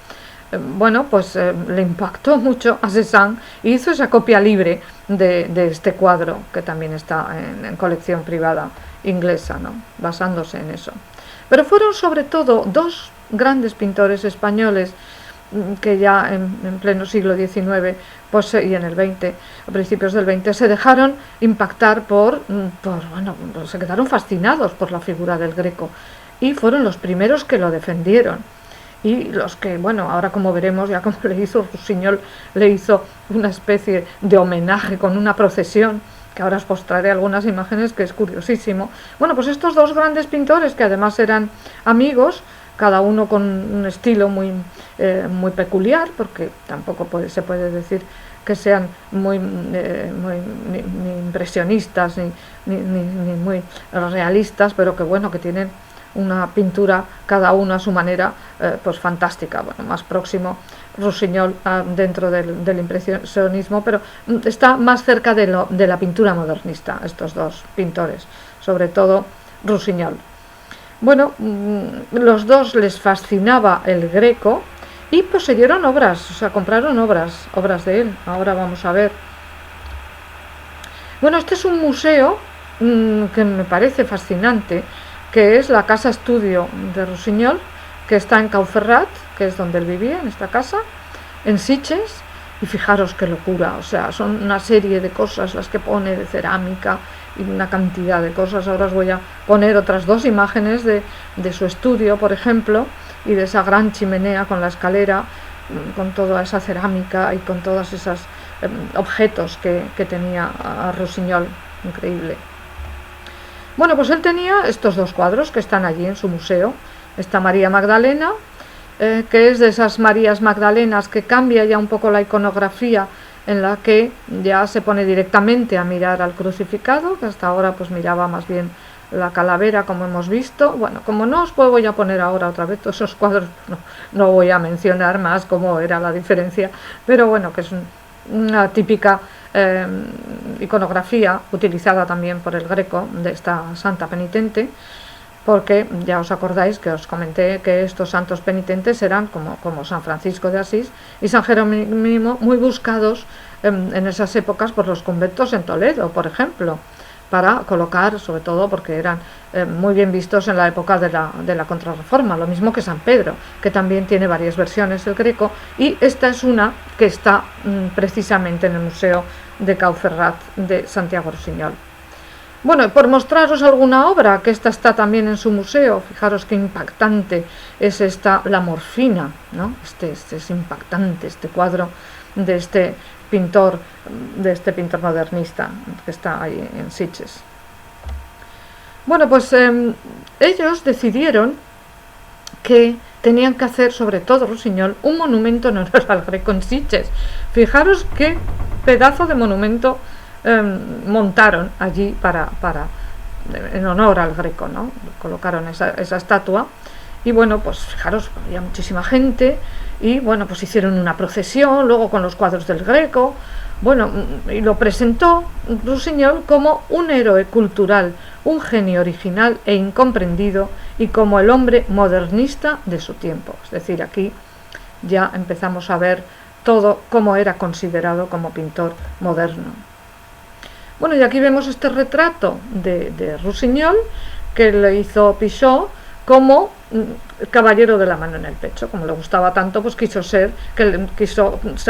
bueno, pues le impactó mucho a Cézanne y hizo esa copia libre de este cuadro, que también está en colección privada inglesa, ¿no?, basándose en eso. Pero fueron sobre todo dos grandes pintores españoles que ya en pleno siglo XIX pues, y en el XX, a principios del XX, se dejaron impactar bueno, se quedaron fascinados por la figura del Greco, y fueron los primeros que lo defendieron. Y los que, bueno, ahora como veremos, ya como le hizo Rossignol, le hizo una especie de homenaje con una procesión, que ahora os mostraré algunas imágenes, que es curiosísimo. Bueno, pues estos dos grandes pintores, que además eran amigos, cada uno con un estilo muy peculiar, porque tampoco se puede decir que sean ni impresionistas ni muy realistas, pero que bueno, que tienen una pintura cada uno a su manera, pues fantástica. Bueno, más próximo Rossignol dentro del impresionismo, pero está más cerca de la pintura modernista, estos dos pintores, sobre todo Rossignol. Bueno, los dos les fascinaba el Greco y poseyeron obras, o sea, compraron obras de él. Ahora vamos a ver. Bueno, este es un museo que me parece fascinante, que es la casa estudio de Rossignol, que está en Cauferrat, que es donde él vivía, en esta casa, en Sitges. Y fijaros qué locura, o sea, son una serie de cosas las que pone, de cerámica y una cantidad de cosas. Ahora os voy a poner otras dos imágenes de su estudio, por ejemplo, y de esa gran chimenea con la escalera, con toda esa cerámica y con todos esos objetos que tenía a Rossignol. Increíble. Bueno, pues él tenía estos dos cuadros que están allí en su museo. Esta María Magdalena, que es de esas Marías Magdalenas que cambia ya un poco la iconografía, en la que ya se pone directamente a mirar al crucificado, que hasta ahora pues miraba más bien la calavera, como hemos visto. Bueno, como no os voy a poner ahora otra vez todos esos cuadros, no voy a mencionar más cómo era la diferencia, pero bueno, que es una típica iconografía utilizada también por el Greco de esta santa penitente, porque ya os acordáis que os comenté que estos santos penitentes eran como San Francisco de Asís y San Jerónimo, muy buscados en esas épocas por los conventos en Toledo, por ejemplo, para colocar, sobre todo porque eran muy bien vistos en la época de la Contrarreforma, lo mismo que San Pedro, que también tiene varias versiones el Greco, y esta es una que está precisamente en el Museo de Cauferrat de Santiago Rusiñol. Bueno, por mostraros alguna obra, que esta está también en su museo, fijaros qué impactante es esta, la morfina, ¿no? Este es impactante, este cuadro de este pintor modernista que está ahí en Sitges. Bueno, pues ellos decidieron que tenían que hacer, sobre todo Rusiñol, un monumento en honor al Greco en Sitges. Fijaros qué pedazo de monumento montaron allí en honor al Greco, ¿no? Colocaron esa estatua y bueno, pues fijaros, había muchísima gente y bueno, pues hicieron una procesión luego con los cuadros del Greco, bueno, y lo presentó Rusiñol como un héroe cultural, un genio original e incomprendido y como el hombre modernista de su tiempo. Es decir, aquí ya empezamos a ver todo cómo era considerado como pintor moderno. Bueno, y aquí vemos este retrato de Rusiñol que le hizo Pichot como caballero de la mano en el pecho. Como le gustaba tanto, pues quiso ser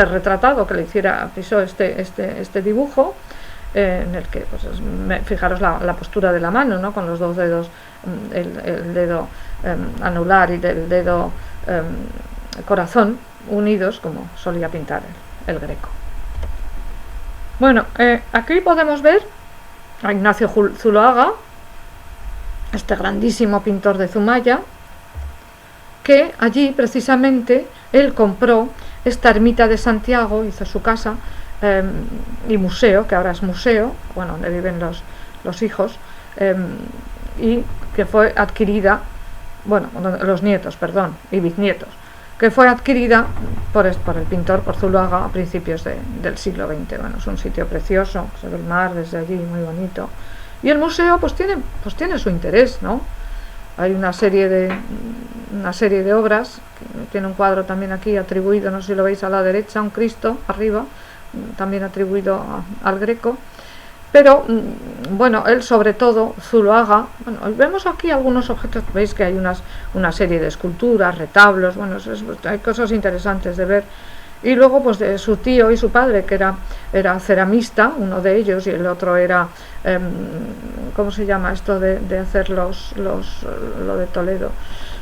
retratado, que le hiciera Pichot este dibujo, en el que, pues, fijaros la postura de la mano, ¿no? Con los dos dedos, el dedo anular y el dedo corazón unidos, como solía pintar el Greco. Bueno, aquí podemos ver a Ignacio Zuloaga, este grandísimo pintor de Zumaya, que allí precisamente él compró esta ermita de Santiago, hizo su casa y museo, que ahora es museo, bueno, donde viven los hijos, y que fue adquirida, bueno, los nietos, perdón, y bisnietos, que fue adquirida por el pintor, por Zuloaga, a principios del siglo XX. Bueno, es un sitio precioso, se ve el mar desde allí, muy bonito. Y el museo pues tiene su interés, ¿no? Hay una serie de obras, tiene un cuadro también aquí atribuido, no sé si lo veis a la derecha, un Cristo arriba, también atribuido al Greco. Pero bueno, él sobre todo, Zuloaga, bueno, vemos aquí algunos objetos, veis que hay una serie de esculturas, retablos, bueno, hay cosas interesantes de ver. Y luego pues de su tío y su padre, que era ceramista, uno de ellos, y el otro era, ¿cómo se llama esto de hacer lo de Toledo?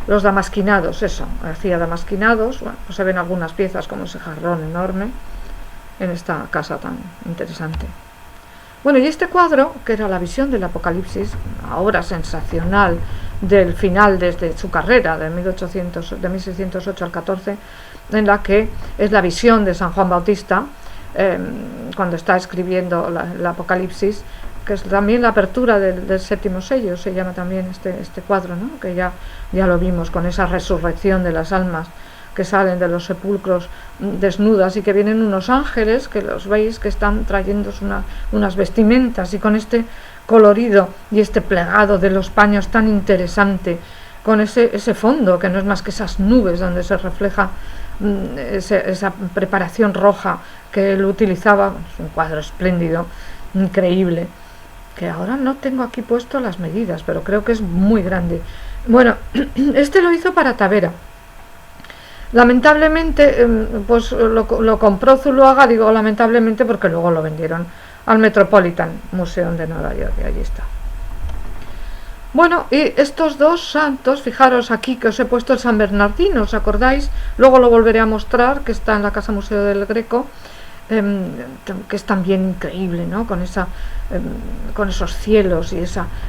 Los damasquinados, eso, hacía damasquinados. Bueno, pues se ven algunas piezas como ese jarrón enorme en esta casa tan interesante. Bueno, y este cuadro, que era la visión del Apocalipsis, una obra sensacional del final desde su carrera, de 1608 al 14, en la que es la visión de San Juan Bautista, cuando está escribiendo el Apocalipsis, que es también la apertura del séptimo sello, se llama también este cuadro, ¿no? Que ya lo vimos, con esa resurrección de las almas que salen de los sepulcros desnudas y que vienen unos ángeles, que los veis que están trayendo unas vestimentas, y con este colorido y este plegado de los paños tan interesante, con ese fondo que no es más que esas nubes donde se refleja esa preparación roja que él utilizaba. Es un cuadro espléndido, increíble, que ahora no tengo aquí puesto las medidas, pero creo que es muy grande. Bueno, este lo hizo para Tavera. Lamentablemente, pues lo compró Zuloaga, digo lamentablemente porque luego lo vendieron al Metropolitan Museum de Nueva York, y allí está. Bueno, y estos dos santos, fijaros aquí que os he puesto el San Bernardino, ¿os acordáis? Luego lo volveré a mostrar, que está en la Casa Museo del Greco, que es también increíble, ¿no? Con esos cielos y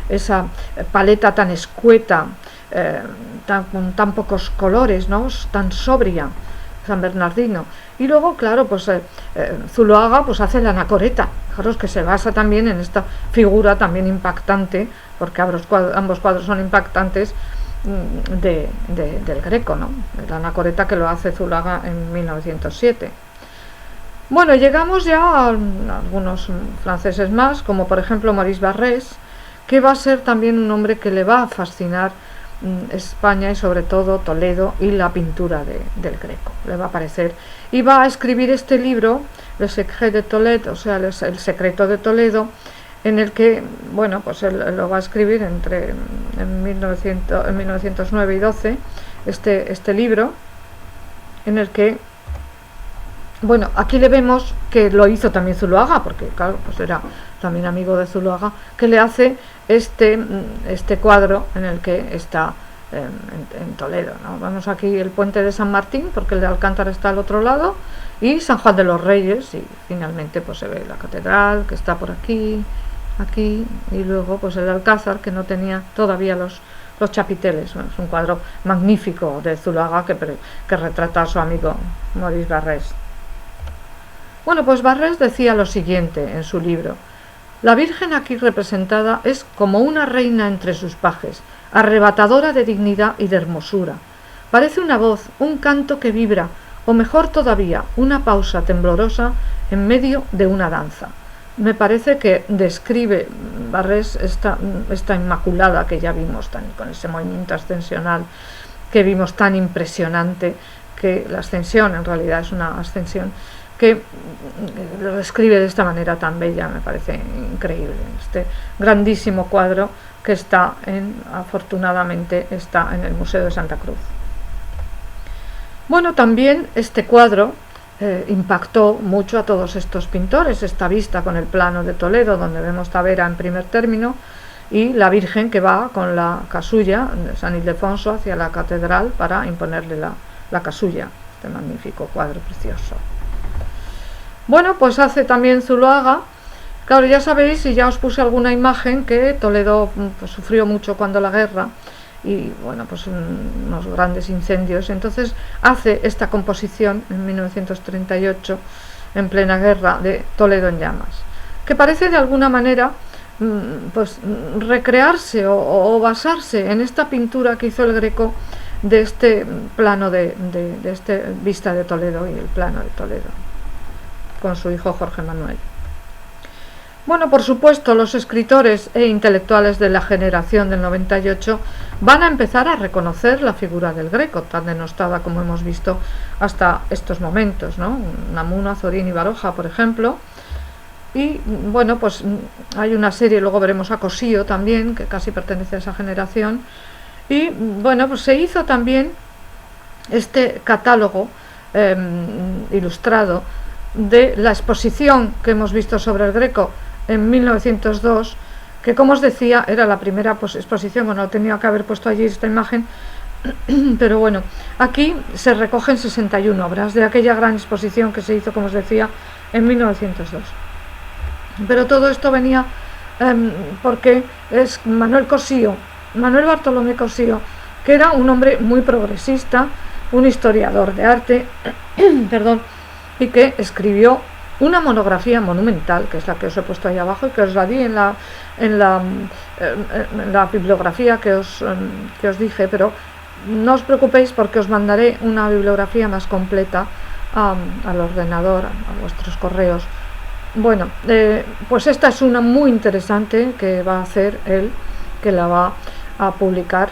esa paleta tan escueta, con tan pocos colores, ¿no? Tan sobria, San Bernardino. Y luego, claro, pues Zuloaga pues hace la anacoreta, fijaros que se basa también en esta figura también impactante, porque ambos cuadros son impactantes, del Greco, ¿no? El Anacoreta, que lo hace Zuloaga en 1907. Bueno, llegamos ya a algunos franceses más, como por ejemplo Maurice Barrés, que va a ser también un hombre que le va a fascinar España y sobre todo Toledo y la pintura del Greco. Le va a parecer, y va a escribir este libro, Le Secret de Toledo, o sea, el secreto de Toledo, en el que, bueno, pues él lo va a escribir en 1909 y 12, este libro, en el que, bueno, aquí le vemos que lo hizo también Zuloaga, porque claro, pues era también amigo de Zuloaga, que le hace este cuadro en el que está en Toledo, ¿no? Vemos aquí el puente de San Martín, porque el de Alcántara está al otro lado, y San Juan de los Reyes, y finalmente pues se ve la catedral, que está por aquí, y luego pues el Alcázar, que no tenía todavía los chapiteles. Bueno, es un cuadro magnífico de Zuloaga que retrata a su amigo Maurice Barrés. Bueno, pues Barrés decía lo siguiente en su libro: la Virgen aquí representada es como una reina entre sus pajes, arrebatadora de dignidad y de hermosura. Parece una voz, un canto que vibra, o mejor todavía, una pausa temblorosa en medio de una danza. Me parece que describe Barrés esta Inmaculada que ya vimos con ese movimiento ascensional que vimos tan impresionante, que la ascensión en realidad es una ascensión, que lo describe de esta manera tan bella. Me parece increíble este grandísimo cuadro que afortunadamente está en el Museo de Santa Cruz. Bueno, también este cuadro impactó mucho a todos estos pintores, esta vista con el plano de Toledo, donde vemos Tavera en primer término, y la Virgen que va con la casulla de San Ildefonso hacia la catedral para imponerle la casulla. Este magnífico cuadro precioso. Bueno, pues hace también Zuloaga, claro, ya sabéis, y ya os puse alguna imagen, que Toledo pues sufrió mucho cuando la guerra, y bueno, pues unos grandes incendios. Entonces hace esta composición en 1938, en plena guerra, de Toledo en llamas, que parece de alguna manera pues recrearse o basarse en esta pintura que hizo el Greco de este plano de este vista de Toledo y el plano de Toledo con su hijo Jorge Manuel. Bueno, por supuesto, los escritores e intelectuales de la generación del 98 van a empezar a reconocer la figura del Greco, tan denostada como hemos visto hasta estos momentos, ¿no? Unamuno, Azorín y Baroja, por ejemplo. Y bueno, pues hay una serie, luego veremos a Cossío también, que casi pertenece a esa generación. Y bueno, pues se hizo también este catálogo ilustrado de la exposición que hemos visto sobre el Greco en 1902, que, como os decía, era la primera exposición. Bueno, tenía que haber puesto allí esta imagen, pero bueno, aquí se recogen 61 obras de aquella gran exposición que se hizo, como os decía, en 1902. Pero todo esto venía porque es Manuel Bartolomé Cossío, que era un hombre muy progresista, un historiador de arte, perdón, y que escribió una monografía monumental, que es la que os he puesto ahí abajo y que os la di en la bibliografía que os dije, pero no os preocupéis porque os mandaré una bibliografía más completa al ordenador, a vuestros correos. Bueno, pues esta es una muy interesante que va a hacer él, que la va a publicar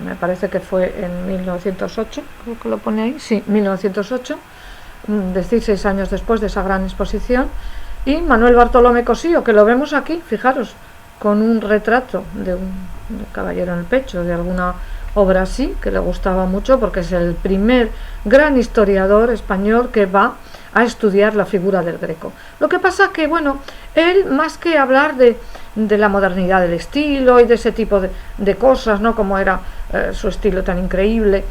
me parece que fue en 1908, creo que lo pone ahí, sí, 1908, 16 años después de esa gran exposición. Y Manuel Bartolomé Cossío, que lo vemos aquí, fijaros, con un retrato de un caballero en el pecho, de alguna obra así, que le gustaba mucho, porque es el primer gran historiador español que va a estudiar la figura del Greco. Lo que pasa que, bueno, él, más que hablar de la modernidad del estilo y de ese tipo de cosas, ¿no?, como era su estilo tan increíble,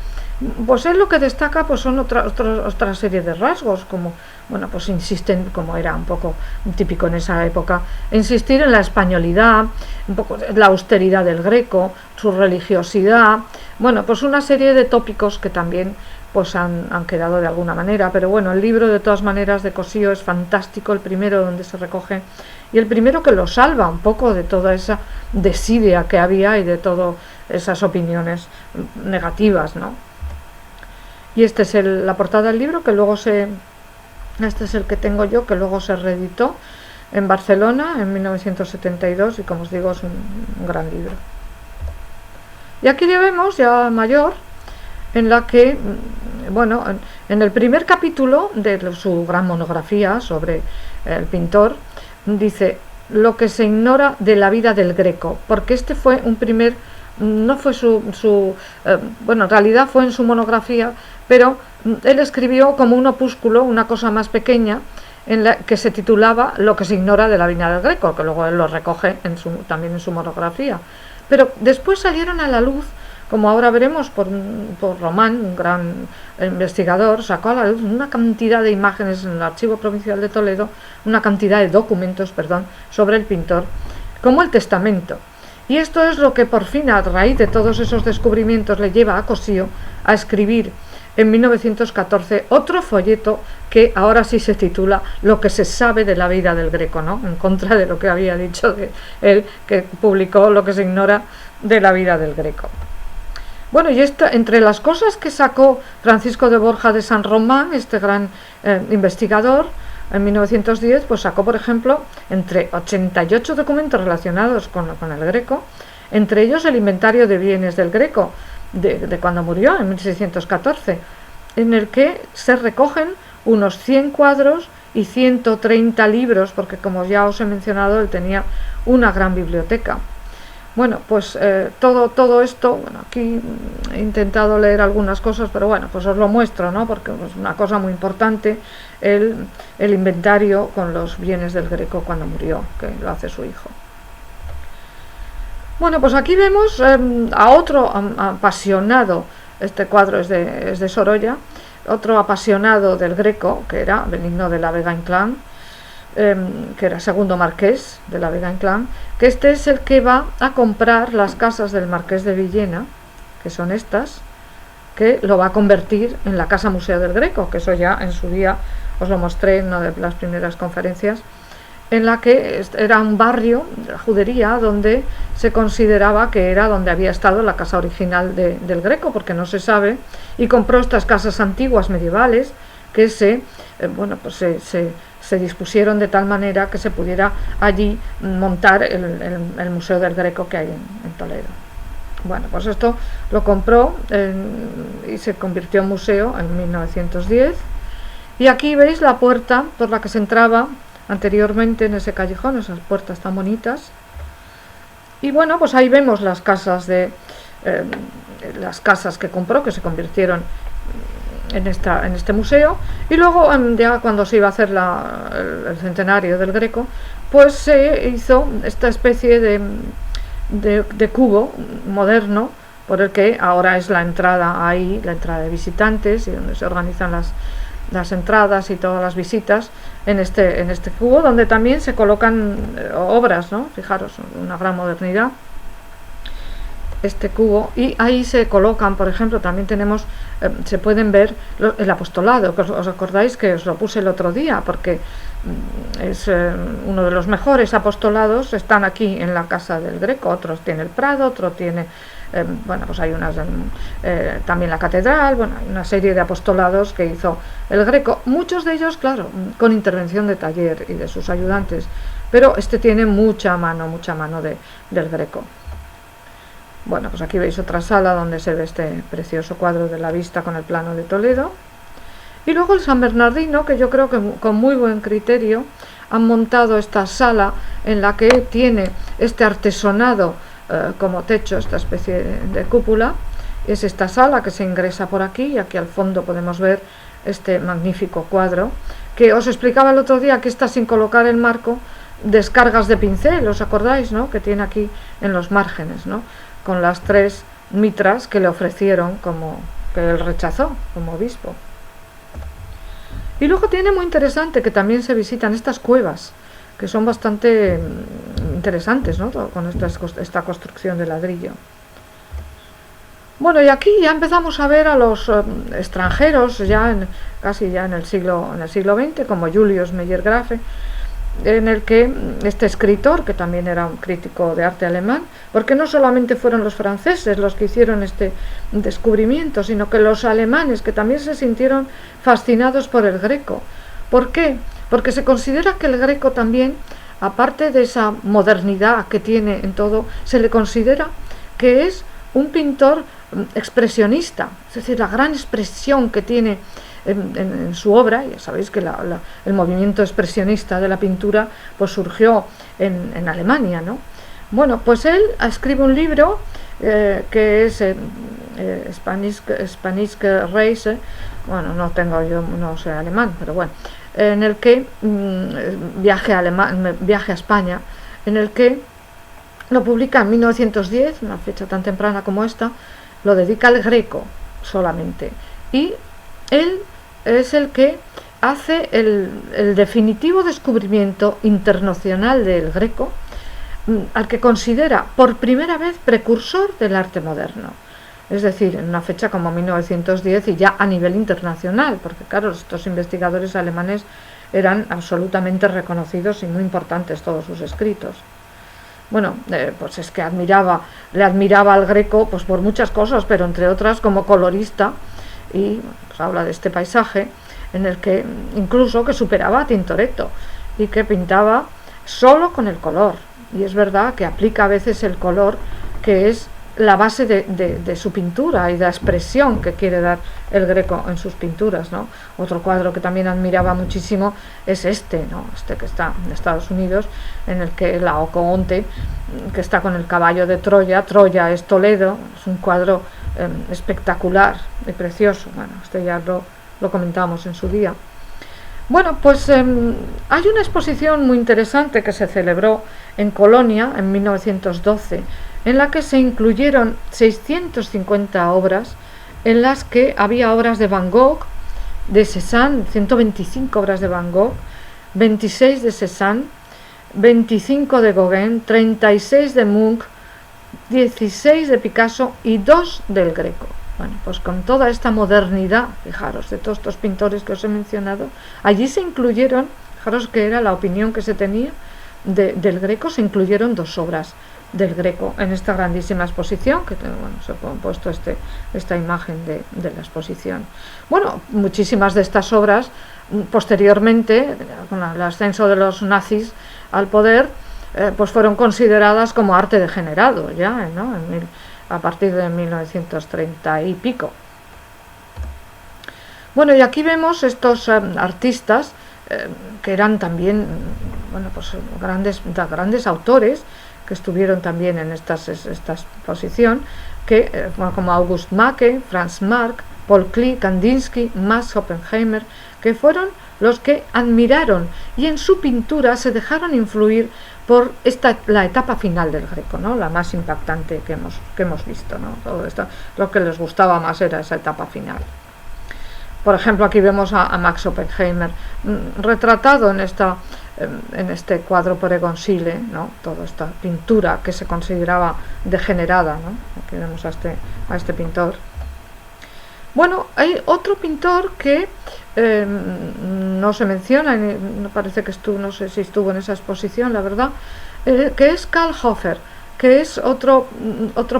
pues él lo que destaca pues son otra serie de rasgos, como, bueno, pues insisten, como era un poco típico en esa época, insistir en la españolidad, un poco la austeridad del Greco, su religiosidad, bueno, pues una serie de tópicos que también pues han quedado de alguna manera, pero bueno, el libro de todas maneras de Cossío es fantástico, el primero donde se recoge y el primero que lo salva un poco de toda esa desidia que había y de todas esas opiniones negativas, ¿no? Y este es la portada del libro, que luego este es el que tengo yo, que luego se reeditó en Barcelona en 1972 y como os digo es un gran libro. Y aquí ya vemos, ya mayor, en la que, bueno, en el primer capítulo de su gran monografía sobre el pintor, dice lo que se ignora de la vida del Greco, porque este fue un primer, no fue bueno, en realidad fue en su monografía, pero él escribió como un opúsculo, una cosa más pequeña, en la que se titulaba Lo que se ignora de la vida del Greco, que luego él lo recoge también en su monografía. Pero después salieron a la luz, como ahora veremos por Román, un gran investigador, sacó a la luz una cantidad de imágenes en el Archivo Provincial de Toledo, una cantidad de documentos, sobre el pintor, como el testamento. Y esto es lo que por fin, a raíz de todos esos descubrimientos, le lleva a Cossío a escribir en 1914 otro folleto que ahora sí se titula Lo que se sabe de la vida del Greco, ¿no? En contra de lo que había dicho de él, que publicó Lo que se ignora de la vida del Greco. Bueno, y entre las cosas que sacó Francisco de Borja de San Román, este gran investigador, en 1910, pues sacó, por ejemplo, entre 88 documentos relacionados con el Greco, entre ellos el inventario de bienes del Greco, de cuando murió, en 1614, en el que se recogen unos 100 cuadros y 130 libros, porque como ya os he mencionado, él tenía una gran biblioteca. Bueno, pues todo esto, bueno, aquí he intentado leer algunas cosas, pero bueno, pues os lo muestro, ¿no? Porque es una cosa muy importante, el inventario con los bienes del Greco cuando murió, que lo hace su hijo. Bueno, pues aquí vemos a otro apasionado, este cuadro es de Sorolla, otro apasionado del Greco, que era Benigno de la Vega Inclán, que era segundo marqués de la Vega Inclán, que este es el que va a comprar las casas del marqués de Villena, que son estas, que lo va a convertir en la Casa Museo del Greco, que eso ya en su día os lo mostré en una de las primeras conferencias, en la que era un barrio de la judería donde se consideraba que era donde había estado la casa original del Greco, porque no se sabe, y compró estas casas antiguas medievales que se dispusieron de tal manera que se pudiera allí montar el Museo del Greco que hay en Toledo. Bueno, pues esto lo compró y se convirtió en museo en 1910, y aquí veis la puerta por la que se entraba anteriormente en ese callejón, esas puertas tan bonitas. Y bueno, pues ahí vemos las casas que compró, que se convirtieron en este museo. Y luego ya cuando se iba a hacer el centenario del Greco, pues se hizo esta especie de cubo moderno por el que ahora es la entrada ahí, la entrada de visitantes, y donde se organizan las entradas y todas las visitas en este cubo, donde también se colocan obras, ¿no? Fijaros, una gran modernidad este cubo, y ahí se colocan, por ejemplo, también tenemos, se pueden ver el apostolado, que os acordáis que os lo puse el otro día, porque es uno de los mejores apostolados, están aquí en la Casa del Greco, otros tiene el Prado, otro tiene bueno, pues hay unas también la catedral, bueno, hay una serie de apostolados que hizo el Greco, muchos de ellos, claro, con intervención de Taller y de sus ayudantes, pero este tiene mucha mano del Greco. Bueno, pues aquí veis otra sala donde se ve este precioso cuadro de la vista con el plano de Toledo. Y luego el San Bernardino, que yo creo que con muy buen criterio han montado esta sala en la que tiene este artesonado como techo, esta especie de cúpula. Es esta sala que se ingresa por aquí, y aquí al fondo podemos ver este magnífico cuadro que os explicaba el otro día, que está sin colocar el marco, descargas de pincel, ¿os acordáis, no? Que tiene aquí en los márgenes, ¿no? Con las 3 mitras que le ofrecieron, que él rechazó como obispo. Y luego tiene muy interesante que también se visitan estas cuevas, que son bastante interesantes, ¿no? Con esta construcción de ladrillo. Bueno, y aquí ya empezamos a ver a los extranjeros, casi ya en el siglo XX, como Julius Mayer-Grafe, en el que este escritor, que también era un crítico de arte alemán, porque no solamente fueron los franceses los que hicieron este descubrimiento, sino que los alemanes, que también se sintieron fascinados por el Greco. ¿Por qué? Porque se considera que el Greco también, aparte de esa modernidad que tiene en todo, se le considera que es un pintor expresionista, es decir, la gran expresión que tiene en su obra. Ya sabéis que el movimiento expresionista de la pintura pues surgió en Alemania, ¿no? Bueno, pues él escribe un libro que es Spanische Reise, bueno, no sé alemán, pero bueno, en el que viaje a España, en el que lo publica en 1910, una fecha tan temprana como esta, lo dedica al Greco solamente, y él es el que hace el definitivo descubrimiento internacional del Greco, al que considera por primera vez precursor del arte moderno, es decir, en una fecha como 1910 y ya a nivel internacional, porque claro, estos investigadores alemanes eran absolutamente reconocidos y muy importantes todos sus escritos. Bueno, pues es que le admiraba al Greco pues por muchas cosas, pero entre otras como colorista, y pues habla de este paisaje en el que incluso que superaba a Tintoretto y que pintaba solo con el color, y es verdad que aplica a veces el color, que es la base de su pintura y de la expresión que quiere dar el Greco en sus pinturas, ¿no? Otro cuadro que también admiraba muchísimo es este, ¿no? Este que está en Estados Unidos, en el que Laocoonte, que está con el caballo de Troya. Troya es Toledo, es un cuadro espectacular y precioso. Bueno, este ya lo comentamos en su día. Bueno, pues hay una exposición muy interesante que se celebró en Colonia en 1912, en la que se incluyeron 650 obras, en las que había obras de Van Gogh, de Cézanne, 125 obras de Van Gogh, 26 de Cézanne, 25 de Gauguin, 36 de Munch, 16 de Picasso y 2 del Greco. Bueno, pues con toda esta modernidad, fijaros, de todos estos pintores que os he mencionado, allí se incluyeron, fijaros que era la opinión que se tenía del Greco, se incluyeron 2 obras del Greco en esta grandísima exposición, que bueno, se ha puesto esta imagen de la exposición. Bueno, muchísimas de estas obras posteriormente, con el ascenso de los nazis al poder, pues fueron consideradas como arte degenerado ya, ¿no? A partir de 1930 y pico. Bueno, y aquí vemos estos artistas que eran también, bueno, pues grandes autores, que estuvieron también en esta exposición, que como August Macke, Franz Marc, Paul Klee, Kandinsky, Max Oppenheimer, que fueron los que admiraron y en su pintura se dejaron influir por la etapa final del Greco, ¿no? La más impactante que hemos visto, ¿no? Todo esto, lo que les gustaba más era esa etapa final. Por ejemplo, aquí vemos a Max Oppenheimer retratado en este cuadro por Egon Schiele, ¿no? Toda esta pintura que se consideraba degenerada, ¿no? Aquí vemos a este pintor. Bueno, hay otro pintor que no se menciona, no parece que no sé si estuvo en esa exposición, la verdad, que es Karl Hofer, que es otro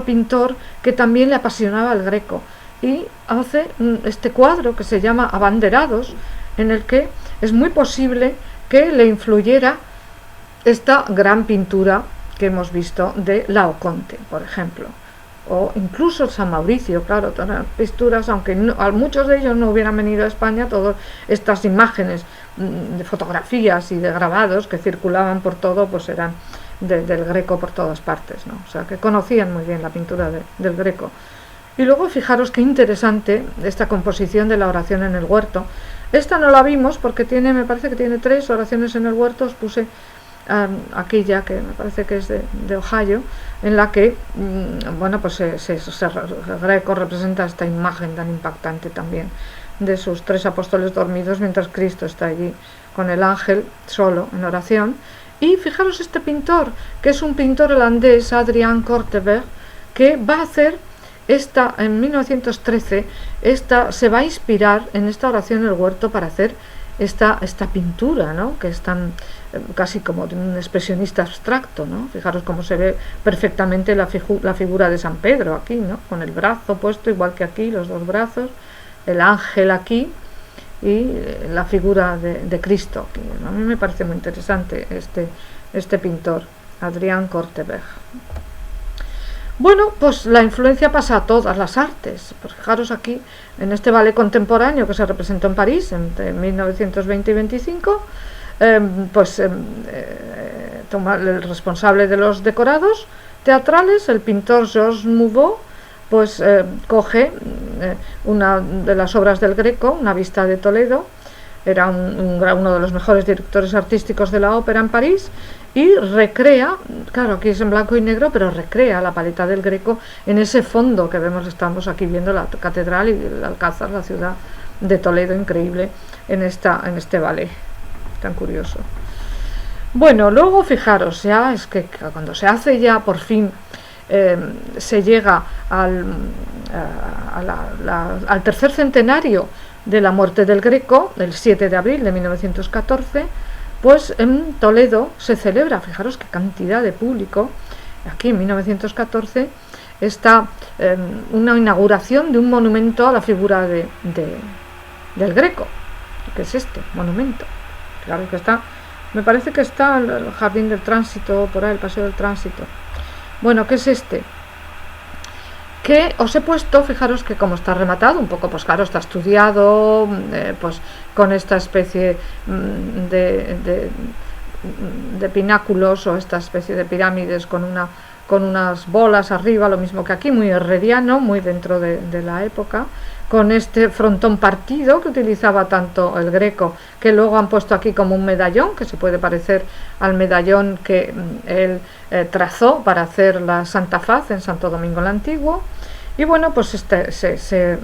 pintor que también le apasionaba el Greco, y hace este cuadro que se llama Abanderados, en el que es muy posible que le influyera esta gran pintura que hemos visto de Laoconte, por ejemplo, o incluso San Mauricio. Claro, todas pinturas, aunque muchos de ellos no hubieran venido a España, todas estas imágenes de fotografías y de grabados que circulaban por todo, pues eran del Greco por todas partes, ¿no? O sea, que conocían muy bien la pintura del Greco. Y luego fijaros qué interesante esta composición de la oración en el huerto. Esta no la vimos porque me parece que tiene 3 oraciones en el huerto. Os puse aquí ya, que me parece que es de Ohio, en la que bueno, pues Greco representa esta imagen tan impactante también de sus 3 apóstoles dormidos mientras Cristo está allí con el ángel solo en oración. Y fijaros este pintor, que es un pintor holandés, Adriaan Korteweg, que va a hacer en 1913, se va a inspirar en esta oración el Huerto para hacer esta pintura, ¿no? Que es tan casi como de un expresionista abstracto, ¿no? Fijaros cómo se ve perfectamente la figura de San Pedro aquí, ¿no? Con el brazo puesto igual que aquí, los dos brazos, el ángel aquí y la figura de Cristo aquí. A mí me parece muy interesante este pintor, Adrián Cortebeg. Bueno, pues la influencia pasa a todas las artes. Pues fijaros aquí, en este ballet contemporáneo que se representó en París entre 1920 y 25, el responsable de los decorados teatrales, el pintor Georges Mouveau, pues coge una de las obras del Greco, Una vista de Toledo. Era uno de los mejores directores artísticos de la ópera en París, y recrea, claro, aquí es en blanco y negro, pero recrea la paleta del Greco en ese fondo que vemos. Estamos aquí viendo la catedral y el Alcázar, la ciudad de Toledo, increíble en este ballet tan curioso. Bueno, luego fijaros, ya es que cuando se hace ya por fin, se llega al tercer centenario de la muerte del Greco, el 7 de abril de 1914, pues en Toledo se celebra, fijaros qué cantidad de público, aquí en 1914 está una inauguración de un monumento a la figura del Greco, que es este monumento. Fijaros que está, me parece que está el Jardín del Tránsito, por ahí, el Paseo del Tránsito. Bueno, ¿qué es este? Que os he puesto, fijaros que como está rematado, un poco, pues claro, está estudiado, pues con esta especie de pináculos, o esta especie de pirámides con unas bolas arriba, lo mismo que aquí, muy herreriano, muy dentro de la época, con este frontón partido que utilizaba tanto el Greco, que luego han puesto aquí como un medallón, que se puede parecer al medallón que él trazó para hacer la Santa Faz en Santo Domingo el Antiguo. Y bueno, pues se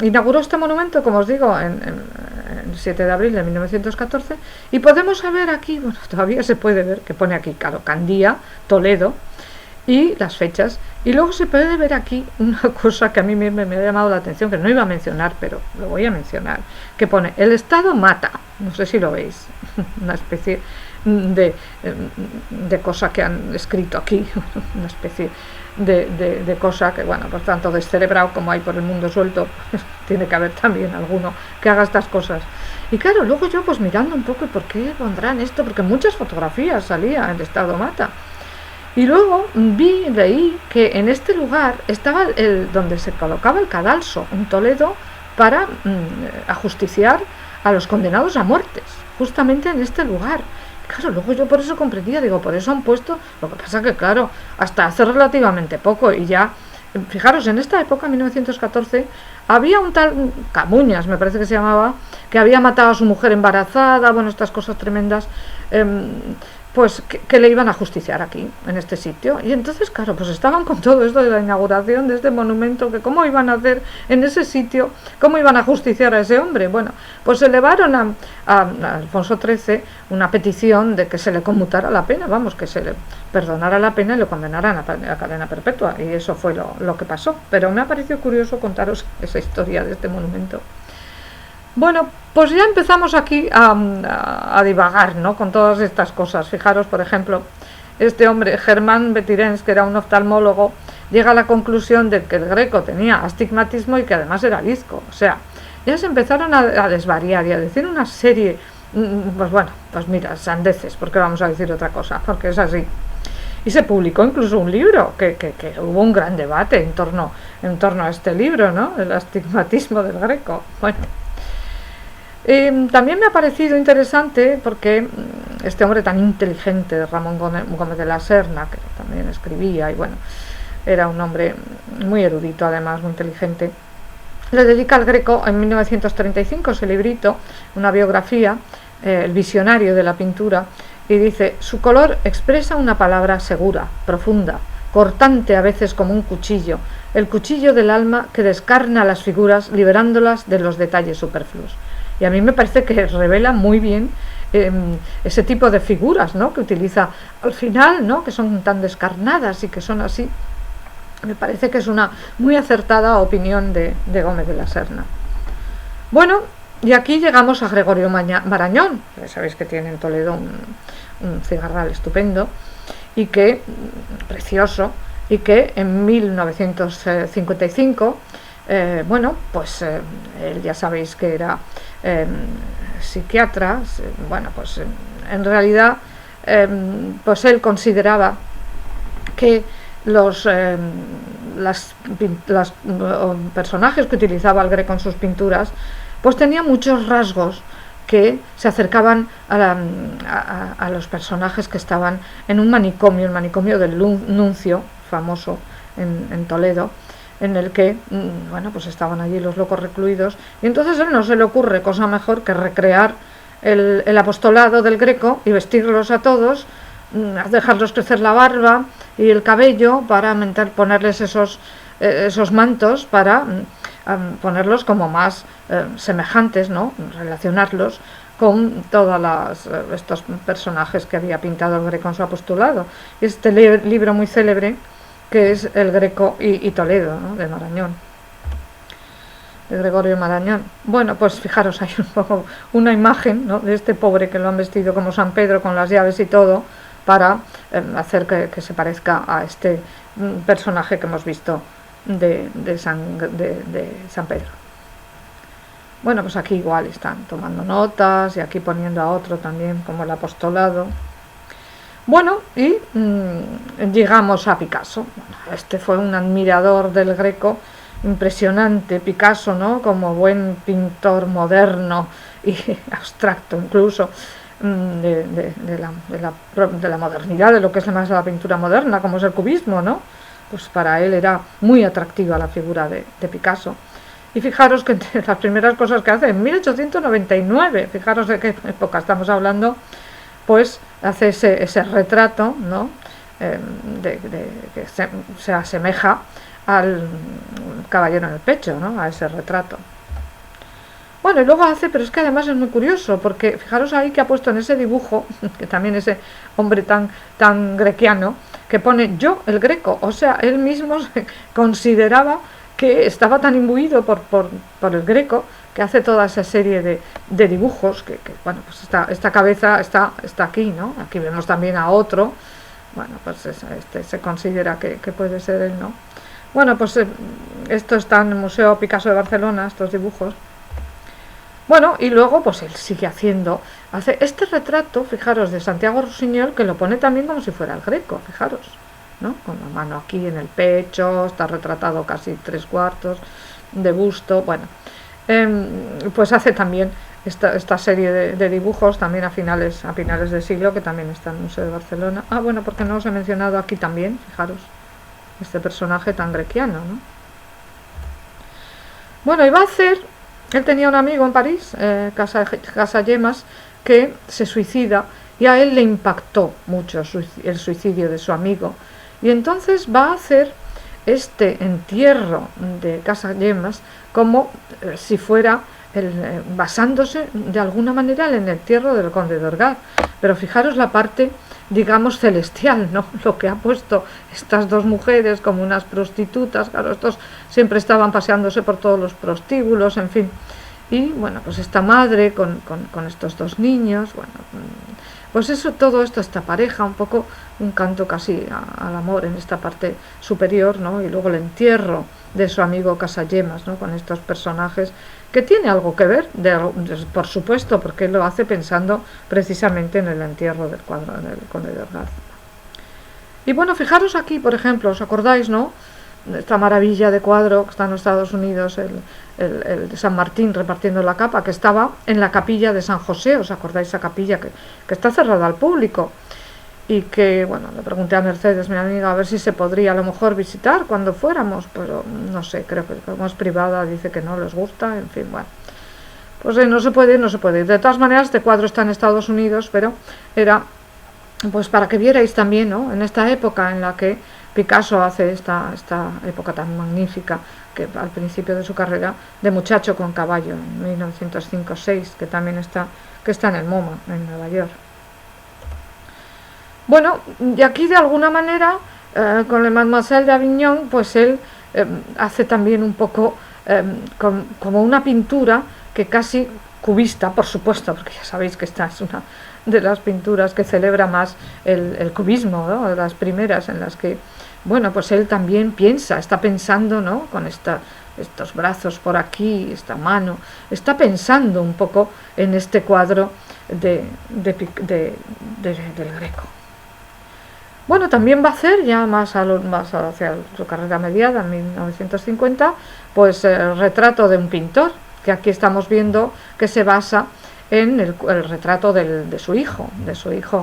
inauguró este monumento, como os digo, en el 7 de abril de 1914, y podemos ver aquí, bueno, todavía se puede ver que pone aquí, claro, Candía, Toledo, y las fechas, y luego se puede ver aquí una cosa que a mí me ha llamado la atención, que no iba a mencionar, pero lo voy a mencionar, que pone: el Estado mata, no sé si lo veis, una especie de cosa que han escrito aquí, una especie de cosa que, bueno, por tanto descerebrado como hay por el mundo suelto, pues, tiene que haber también alguno que haga estas cosas. Y claro, luego yo pues mirando un poco, ¿y por qué pondrán esto? Porque muchas fotografías salía el Estado mata. Y luego leí que en este lugar estaba donde se colocaba el cadalso en Toledo para ajusticiar a los condenados a muertes, justamente en este lugar. Claro, luego yo por eso comprendía, digo, por eso han puesto, lo que pasa que claro, hasta hace relativamente poco, y ya, fijaros, en esta época, 1914, había un tal Camuñas, me parece que se llamaba, que había matado a su mujer embarazada, bueno, estas cosas tremendas, pues que le iban a justiciar aquí, en este sitio. Y entonces, claro, pues estaban con todo esto de la inauguración de este monumento, que cómo iban a hacer en ese sitio, cómo iban a justiciar a ese hombre. Bueno, pues elevaron a Alfonso XIII una petición de que se le conmutara la pena, vamos, que se le perdonara la pena y lo condenaran a cadena perpetua, y eso fue lo que pasó. Pero me ha parecido curioso contaros esa historia de este monumento. Bueno, pues ya empezamos aquí a divagar, ¿no?, con todas estas cosas. Fijaros, por ejemplo, este hombre, Germán Betirens, que era un oftalmólogo, llega a la conclusión de que el Greco tenía astigmatismo y que además era bizco. O sea, ya se empezaron a desvariar y a decir una serie, pues bueno, pues mira, sandeces, porque vamos a decir otra cosa, porque es así. Y se publicó incluso un libro, que hubo un gran debate en torno a este libro, ¿no?, el astigmatismo del Greco. Bueno. También me ha parecido interesante porque este hombre tan inteligente, Ramón Gómez de la Serna, que también escribía, y bueno, era un hombre muy erudito, además muy inteligente, le dedica al Greco en 1935 ese librito, una biografía, El visionario de la pintura, y dice: su color expresa una palabra segura, profunda, cortante a veces como un cuchillo, el cuchillo del alma que descarna las figuras liberándolas de los detalles superfluos. Y a mí me parece que revela muy bien ese tipo de figuras, ¿no?, que utiliza al final, ¿no?, que son tan descarnadas y que son así Me parece que es una muy acertada opinión de Gómez de la Serna. Bueno, y aquí llegamos a Gregorio Marañón. Sabéis que tiene en Toledo un cigarral estupendo y que precioso, y que en 1955 bueno, pues él ya sabéis que era psiquiatra. Bueno, pues en realidad pues él consideraba que los personajes que utilizaba el Greco en sus pinturas pues tenían muchos rasgos que se acercaban a los personajes que estaban en un manicomio, el manicomio del Nuncio, famoso en Toledo, en el que bueno, pues estaban allí los locos recluidos, y entonces a él no se le ocurre cosa mejor que recrear el apostolado del Greco y vestirlos a todos, dejarlos crecer la barba y el cabello para ponerles esos mantos para ponerlos como más semejantes, ¿no? Relacionarlos con todos estos personajes que había pintado el Greco en su apostolado. Este libro muy célebre que es El Greco y Toledo, ¿no? De Marañón, de Gregorio Marañón. Bueno, pues fijaros, hay una imagen, ¿no? De este pobre que lo han vestido como San Pedro con las llaves y todo, para hacer que se parezca a este personaje que hemos visto de San Pedro. Bueno, pues aquí igual están tomando notas y aquí poniendo a otro también como el apostolado. Bueno, y llegamos a Picasso. Bueno, este fue un admirador del Greco impresionante, Picasso, ¿no? Como buen pintor moderno y abstracto incluso, de la modernidad, de lo que es más la pintura moderna, como es el cubismo, ¿no? Pues para él era muy atractiva la figura de Picasso. Y fijaros que entre las primeras cosas que hace en 1899, fijaros de qué época estamos hablando, pues hace ese retrato, ¿no? Que se asemeja al caballero en el pecho, ¿no? A ese retrato. Bueno, y luego hace, pero es que además es muy curioso, porque fijaros ahí que ha puesto en ese dibujo, que también ese hombre tan grequiano, que pone yo el Greco, o sea, él mismo se consideraba que estaba tan imbuido por el Greco, que hace toda esa serie de dibujos, que bueno, pues esta cabeza está aquí, ¿no? Aquí vemos también a otro, bueno, pues este se considera que puede ser él, ¿no? Bueno, pues esto está en el Museo Picasso de Barcelona, estos dibujos. Bueno, y luego pues él sigue hace este retrato, fijaros, de Santiago Rusiñol, que lo pone también como si fuera el Greco, fijaros, ¿no? Con la mano aquí en el pecho, está retratado casi 3/4 de busto. Bueno, pues hace también esta serie de dibujos también a finales de siglo, que también está en el Museo de Barcelona. Bueno, porque no os he mencionado aquí también, fijaros, este personaje tan grequiano, ¿no? Bueno, iba a hacer, él tenía un amigo en París, Casagemas, que se suicida, y a él le impactó mucho el suicidio de su amigo, y entonces va a hacer este entierro de Casagemas como si fuera basándose de alguna manera en el entierro del conde de Orgaz. Pero fijaros la parte, digamos, celestial, ¿no? Lo que ha puesto estas dos mujeres como unas prostitutas. Claro, estos siempre estaban paseándose por todos los prostíbulos, en fin. Y bueno, pues esta madre con estos dos niños, bueno, pues eso, todo esto, esta pareja, un poco un canto casi al amor en esta parte superior, ¿no? Y luego el entierro de su amigo Casagemas, ¿no? Con estos personajes, que tiene algo que ver, por supuesto, porque él lo hace pensando precisamente en el entierro del cuadro del conde de Orgaz. Y bueno, fijaros aquí, por ejemplo, ¿os acordáis, no? Esta maravilla de cuadro que está en Estados Unidos, el de San Martín repartiendo la capa, que estaba en la capilla de San José. ¿Os acordáis esa capilla que está cerrada al público? Y que, bueno, le pregunté a Mercedes, mi amiga, a ver si se podría a lo mejor visitar cuando fuéramos, pero no sé, creo que como es privada, dice que no les gusta, en fin, bueno. Pues no se puede. De todas maneras, este cuadro está en Estados Unidos, pero era pues para que vierais también, ¿no? En esta época en la que Picasso hace esta época tan magnífica, que al principio de su carrera, de Muchacho con caballo, en 1905-6, que también está en el MoMA, en Nueva York. Bueno, y aquí de alguna manera con Le Mademoiselle de Avignon, pues él hace también un poco como una pintura que casi cubista, por supuesto, porque ya sabéis que esta es una de las pinturas que celebra más el cubismo, ¿no? De las primeras en las que, bueno, pues él también piensa, está pensando, ¿no? Con estos brazos por aquí, esta mano, está pensando un poco en este cuadro del Greco. Bueno, también va a hacer ya más hacia su carrera mediada, en 1950, pues el retrato de un pintor, que aquí estamos viendo que se basa en el retrato de su hijo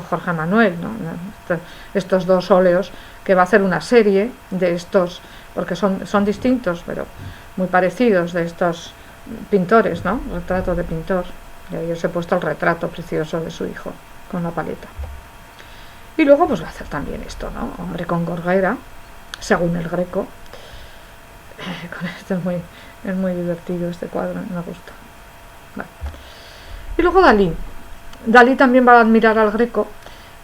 Jorge Manuel, ¿no? Estos dos óleos, que va a hacer una serie de estos, porque son distintos, pero muy parecidos, de estos pintores, ¿no? Retrato de pintor. Y ahí os he puesto el retrato precioso de su hijo con la paleta. Y luego pues va a hacer también esto, ¿no? Hombre con gorguera, según el Greco. Con esto es muy divertido este cuadro, me gusta. Vale. Y luego Dalí. Dalí también va a admirar al Greco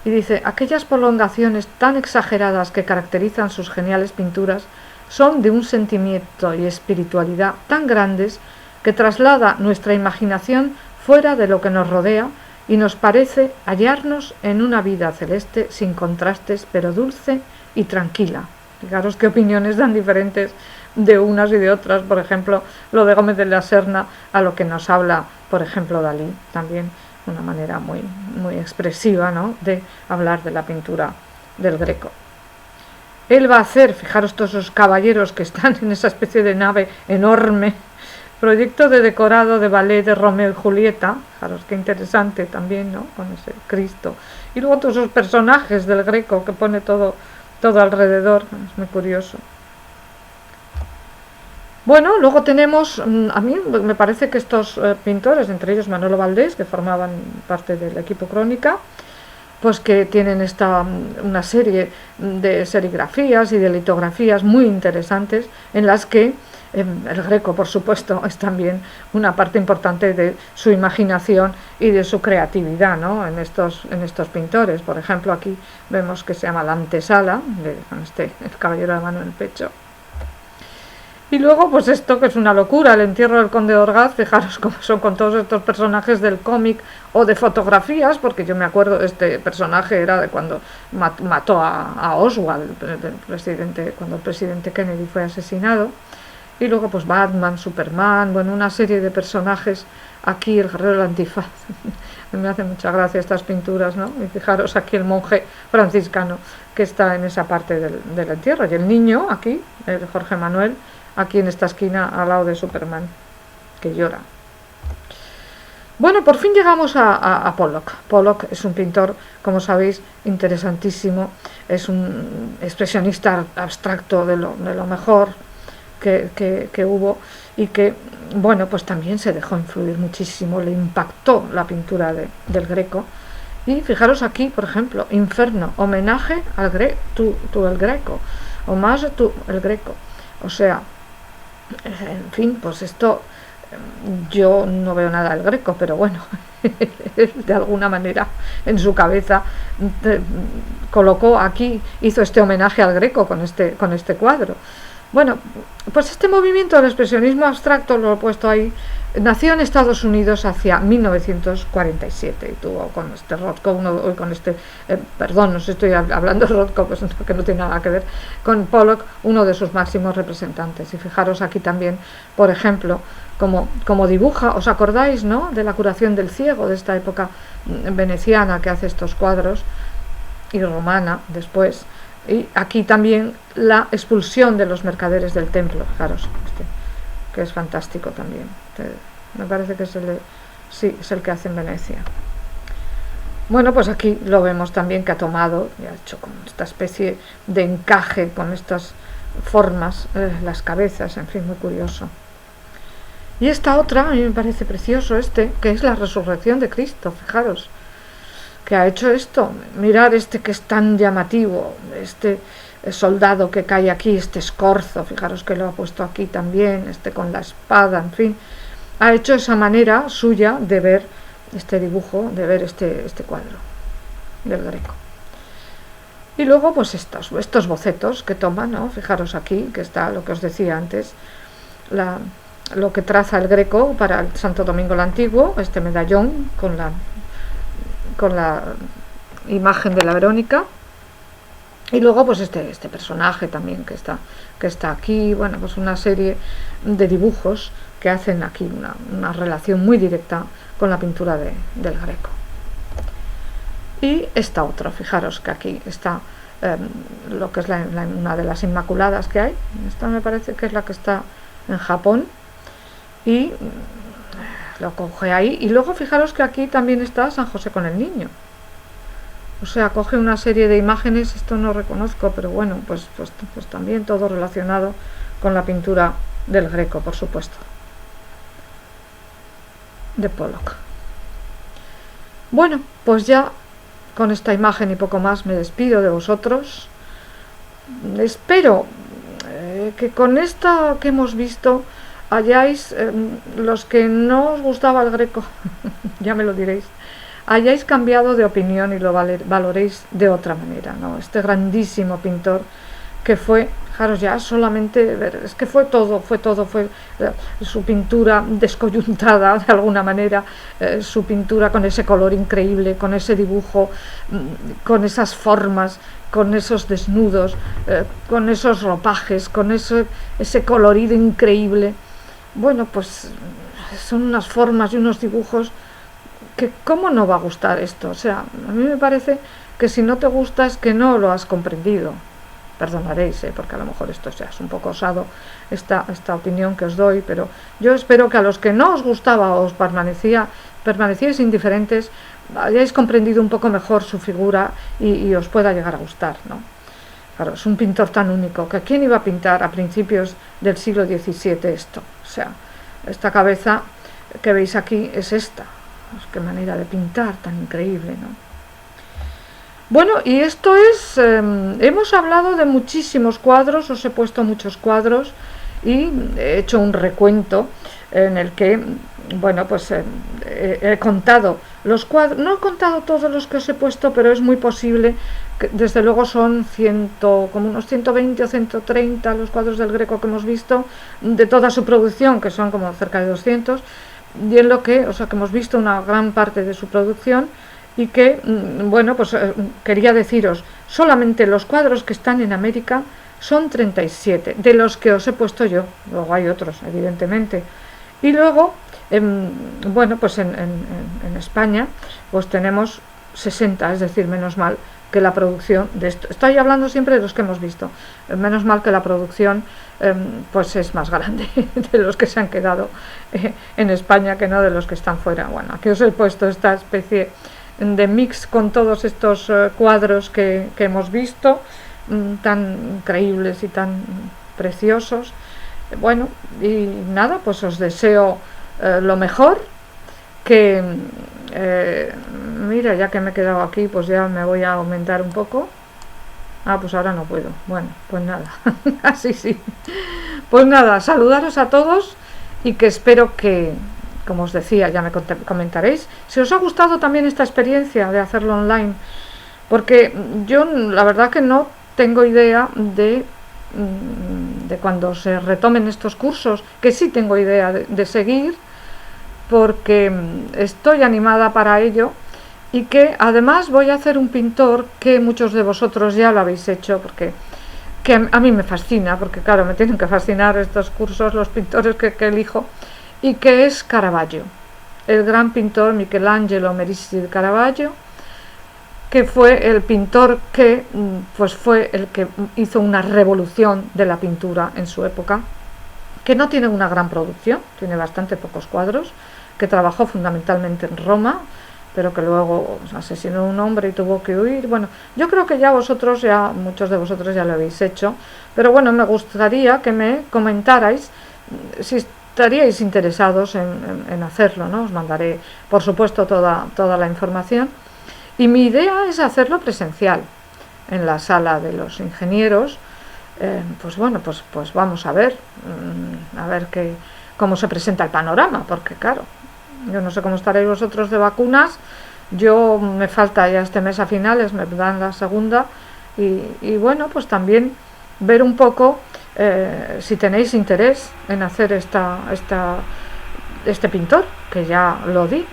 y dice: aquellas prolongaciones tan exageradas que caracterizan sus geniales pinturas son de un sentimiento y espiritualidad tan grandes que traslada nuestra imaginación fuera de lo que nos rodea y nos parece hallarnos en una vida celeste sin contrastes, pero dulce y tranquila. Fijaros qué opiniones tan diferentes de unas y de otras. Por ejemplo, lo de Gómez de la Serna a lo que nos habla, por ejemplo, Dalí, también una manera muy, muy expresiva, ¿no?, de hablar de la pintura del Greco. Él va a hacer, fijaros todos esos caballeros que están en esa especie de nave enorme, proyecto de decorado de ballet de Romeo y Julieta, fijaros qué interesante también, ¿no?, con ese Cristo. Y luego todos esos personajes del Greco que pone todo alrededor, es muy curioso. Bueno, luego tenemos, a mí me parece que estos pintores, entre ellos Manolo Valdés, que formaban parte del equipo Crónica, pues que tienen una serie de serigrafías y de litografías muy interesantes, en las que el Greco, por supuesto, es también una parte importante de su imaginación y de su creatividad, ¿no?, en estos pintores. Por ejemplo, aquí vemos que se llama La Antesala, con el caballero de mano en el pecho. Y luego, pues esto que es una locura, el entierro del conde de Orgaz. Fijaros cómo son con todos estos personajes del cómic o de fotografías, porque yo me acuerdo de este personaje, era de cuando mató a Oswald, cuando el presidente Kennedy fue asesinado. Y luego pues Batman, Superman, bueno, una serie de personajes. Aquí el guerrero del antifaz. Me hace mucha gracia estas pinturas, ¿no? Y fijaros aquí el monje franciscano que está en esa parte del entierro. Y el niño aquí, el Jorge Manuel, aquí en esta esquina al lado de Superman, que llora. Bueno, por fin llegamos a Pollock. Pollock es un pintor, como sabéis, interesantísimo. Es un expresionista abstracto de lo mejor que hubo, y que, bueno, pues también se dejó influir muchísimo, le impactó la pintura del Greco. Y fijaros aquí, por ejemplo, Inferno, homenaje al el Greco, homage to el Greco. O sea, en fin, pues esto, yo no veo nada del Greco, pero bueno, de alguna manera en su cabeza colocó aquí, hizo este homenaje al Greco con este cuadro. Bueno, pues este movimiento del expresionismo abstracto, lo he puesto ahí, nació en Estados Unidos hacia 1947 y tuvo con este Rothko, no sé, estoy hablando de Rothko, pues que no tiene nada que ver, con Pollock, uno de sus máximos representantes. Y fijaros aquí también, por ejemplo, como dibuja, ¿os acordáis, no?, de la curación del ciego, de esta época veneciana que hace estos cuadros, y romana después. Y aquí también la expulsión de los mercaderes del templo, fijaros, que es fantástico también. Me parece que es el que hace en Venecia. Bueno, pues aquí lo vemos también que ha tomado y ha hecho como esta especie de encaje con estas formas, las cabezas, en fin, muy curioso. Y esta otra, a mí me parece precioso que es la resurrección de Cristo, fijaros, que ha hecho esto. Mirad que es tan llamativo, este soldado que cae aquí, este escorzo, fijaros que lo ha puesto aquí también, con la espada, en fin, ha hecho esa manera suya de ver este dibujo, de ver este cuadro del Greco. Y luego pues estos bocetos que toman, ¿no? Fijaros aquí, que está lo que os decía antes, lo que traza el Greco para el Santo Domingo el Antiguo, este medallón con la imagen de la Verónica. Y luego pues este personaje también que está aquí, bueno, pues una serie de dibujos que hacen aquí una relación muy directa con la pintura del Greco. Y esta otra, fijaros que aquí está lo que es una de las Inmaculadas que hay. Esta me parece que es la que está en Japón. Y lo coge ahí. Y luego fijaros que aquí también está San José con el Niño. O sea, coge una serie de imágenes, esto no reconozco, pero bueno, pues también todo relacionado con la pintura del Greco, por supuesto, de Pollock. Bueno, pues ya con esta imagen y poco más me despido de vosotros. Espero que con esta que hemos visto hayáis, los que no os gustaba el Greco, ya me lo diréis, hayáis cambiado de opinión y lo valoréis de otra manera, ¿no? Este grandísimo pintor que fue, fijaros ya, solamente ver, es que fue su pintura descoyuntada de alguna manera, su pintura con ese color increíble, con ese dibujo, con esas formas, con esos desnudos, con esos ropajes, con ese colorido increíble. Bueno, pues son unas formas y unos dibujos que ¿cómo no va a gustar esto? O sea, a mí me parece que si no te gusta es que no lo has comprendido. Perdonaréis, porque a lo mejor esto ya es un poco osado, esta opinión que os doy, pero yo espero que a los que no os gustaba o os permanecíais indiferentes, hayáis comprendido un poco mejor su figura y os pueda llegar a gustar, ¿no? Claro, es un pintor tan único, que ¿quién iba a pintar a principios del siglo XVII esto? O sea, esta cabeza que veis aquí es esta. Qué manera de pintar tan increíble, ¿no? Bueno, y esto es, hemos hablado de muchísimos cuadros, os he puesto muchos cuadros y he hecho un recuento en el que, bueno, pues he contado los cuadros, no he contado todos los que os he puesto, pero es muy posible que, desde luego son como unos 120 o 130 los cuadros del Greco que hemos visto, de toda su producción, que son como cerca de 200, y en lo que, o sea, que hemos visto una gran parte de su producción y que, bueno, pues quería deciros, solamente los cuadros que están en América son 37, de los que os he puesto yo, luego hay otros, evidentemente, y luego, bueno, pues en España, pues tenemos 60, es decir, menos mal que la producción de esto, estoy hablando siempre de los que hemos visto, menos mal que la producción pues es más grande de los que se han quedado en España que no de los que están fuera. Bueno, aquí os he puesto esta especie de mix con todos estos cuadros que hemos visto, tan increíbles y tan preciosos. Bueno, y nada, pues os deseo lo mejor, que mira, ya que me he quedado aquí, pues ya me voy a aumentar un poco. Pues ahora no puedo. Bueno, pues nada, así sí. Pues nada, saludaros a todos y que espero que, como os decía, ya me comentaréis, si os ha gustado también esta experiencia de hacerlo online, porque yo la verdad que no tengo idea de cuando se retomen estos cursos, que sí tengo idea de seguir, porque estoy animada para ello. Y que además voy a hacer un pintor que muchos de vosotros ya lo habéis hecho, porque que a mí me fascina, porque claro, me tienen que fascinar estos cursos, los pintores que elijo, y que es Caravaggio, el gran pintor Michelangelo Merisi de Caravaggio, que fue el pintor que pues fue el que hizo una revolución de la pintura en su época, que no tiene una gran producción, tiene bastante pocos cuadros, que trabajó fundamentalmente en Roma, pero que luego asesinó a un hombre y tuvo que huir. Bueno, yo creo que muchos de vosotros ya lo habéis hecho, pero bueno, me gustaría que me comentarais si estaríais interesados en hacerlo, ¿no? Os mandaré, por supuesto, toda la información. Y mi idea es hacerlo presencial, en la sala de los ingenieros. Pues bueno, pues vamos a ver cómo se presenta el panorama, porque claro, yo no sé cómo estaréis vosotros de vacunas. Yo me falta ya este mes a finales, me dan la segunda y bueno, pues también ver un poco si tenéis interés en hacer este pintor, que ya lo di,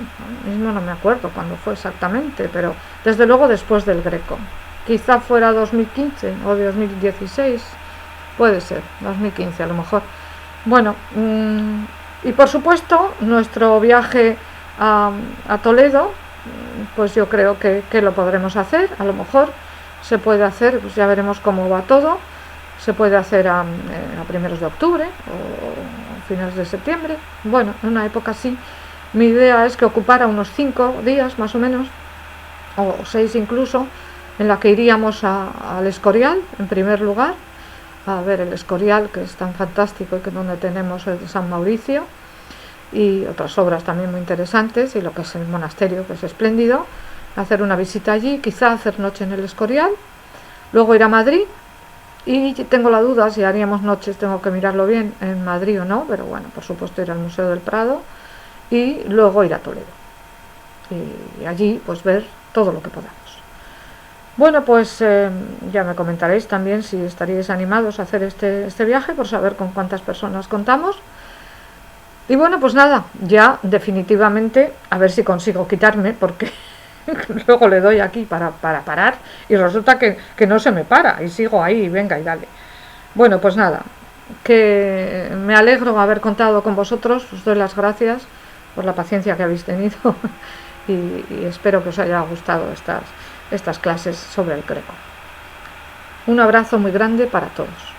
mismo no me acuerdo cuándo fue exactamente, pero desde luego después del Greco. Quizá fuera 2015 o 2016, puede ser, 2015 a lo mejor. Bueno, y por supuesto, nuestro viaje a Toledo, pues yo creo que lo podremos hacer, a lo mejor se puede hacer, pues ya veremos cómo va todo, se puede hacer a primeros de octubre o a finales de septiembre, bueno, en una época así. Mi idea es que ocupara unos 5 días más o menos, o 6 incluso, en la que iríamos al Escorial, en primer lugar, a ver el Escorial, que es tan fantástico y que donde tenemos el de San Mauricio, y otras obras también muy interesantes, y lo que es el monasterio, que es espléndido, hacer una visita allí, quizá hacer noche en el Escorial, luego ir a Madrid, y tengo la duda si haríamos noches, tengo que mirarlo bien, en Madrid o no, pero bueno, por supuesto ir al Museo del Prado, y luego ir a Toledo, y allí pues ver todo lo que podamos. Bueno, pues ya me comentaréis también si estaríais animados a hacer este viaje, por saber con cuántas personas contamos. Y bueno, pues nada, ya definitivamente a ver si consigo quitarme, porque luego le doy aquí para parar y resulta que no se me para y sigo ahí, venga y dale. Bueno, pues nada, que me alegro haber contado con vosotros, os doy las gracias por la paciencia que habéis tenido y espero que os haya gustado estas clases sobre el Greco. Un abrazo muy grande para todos.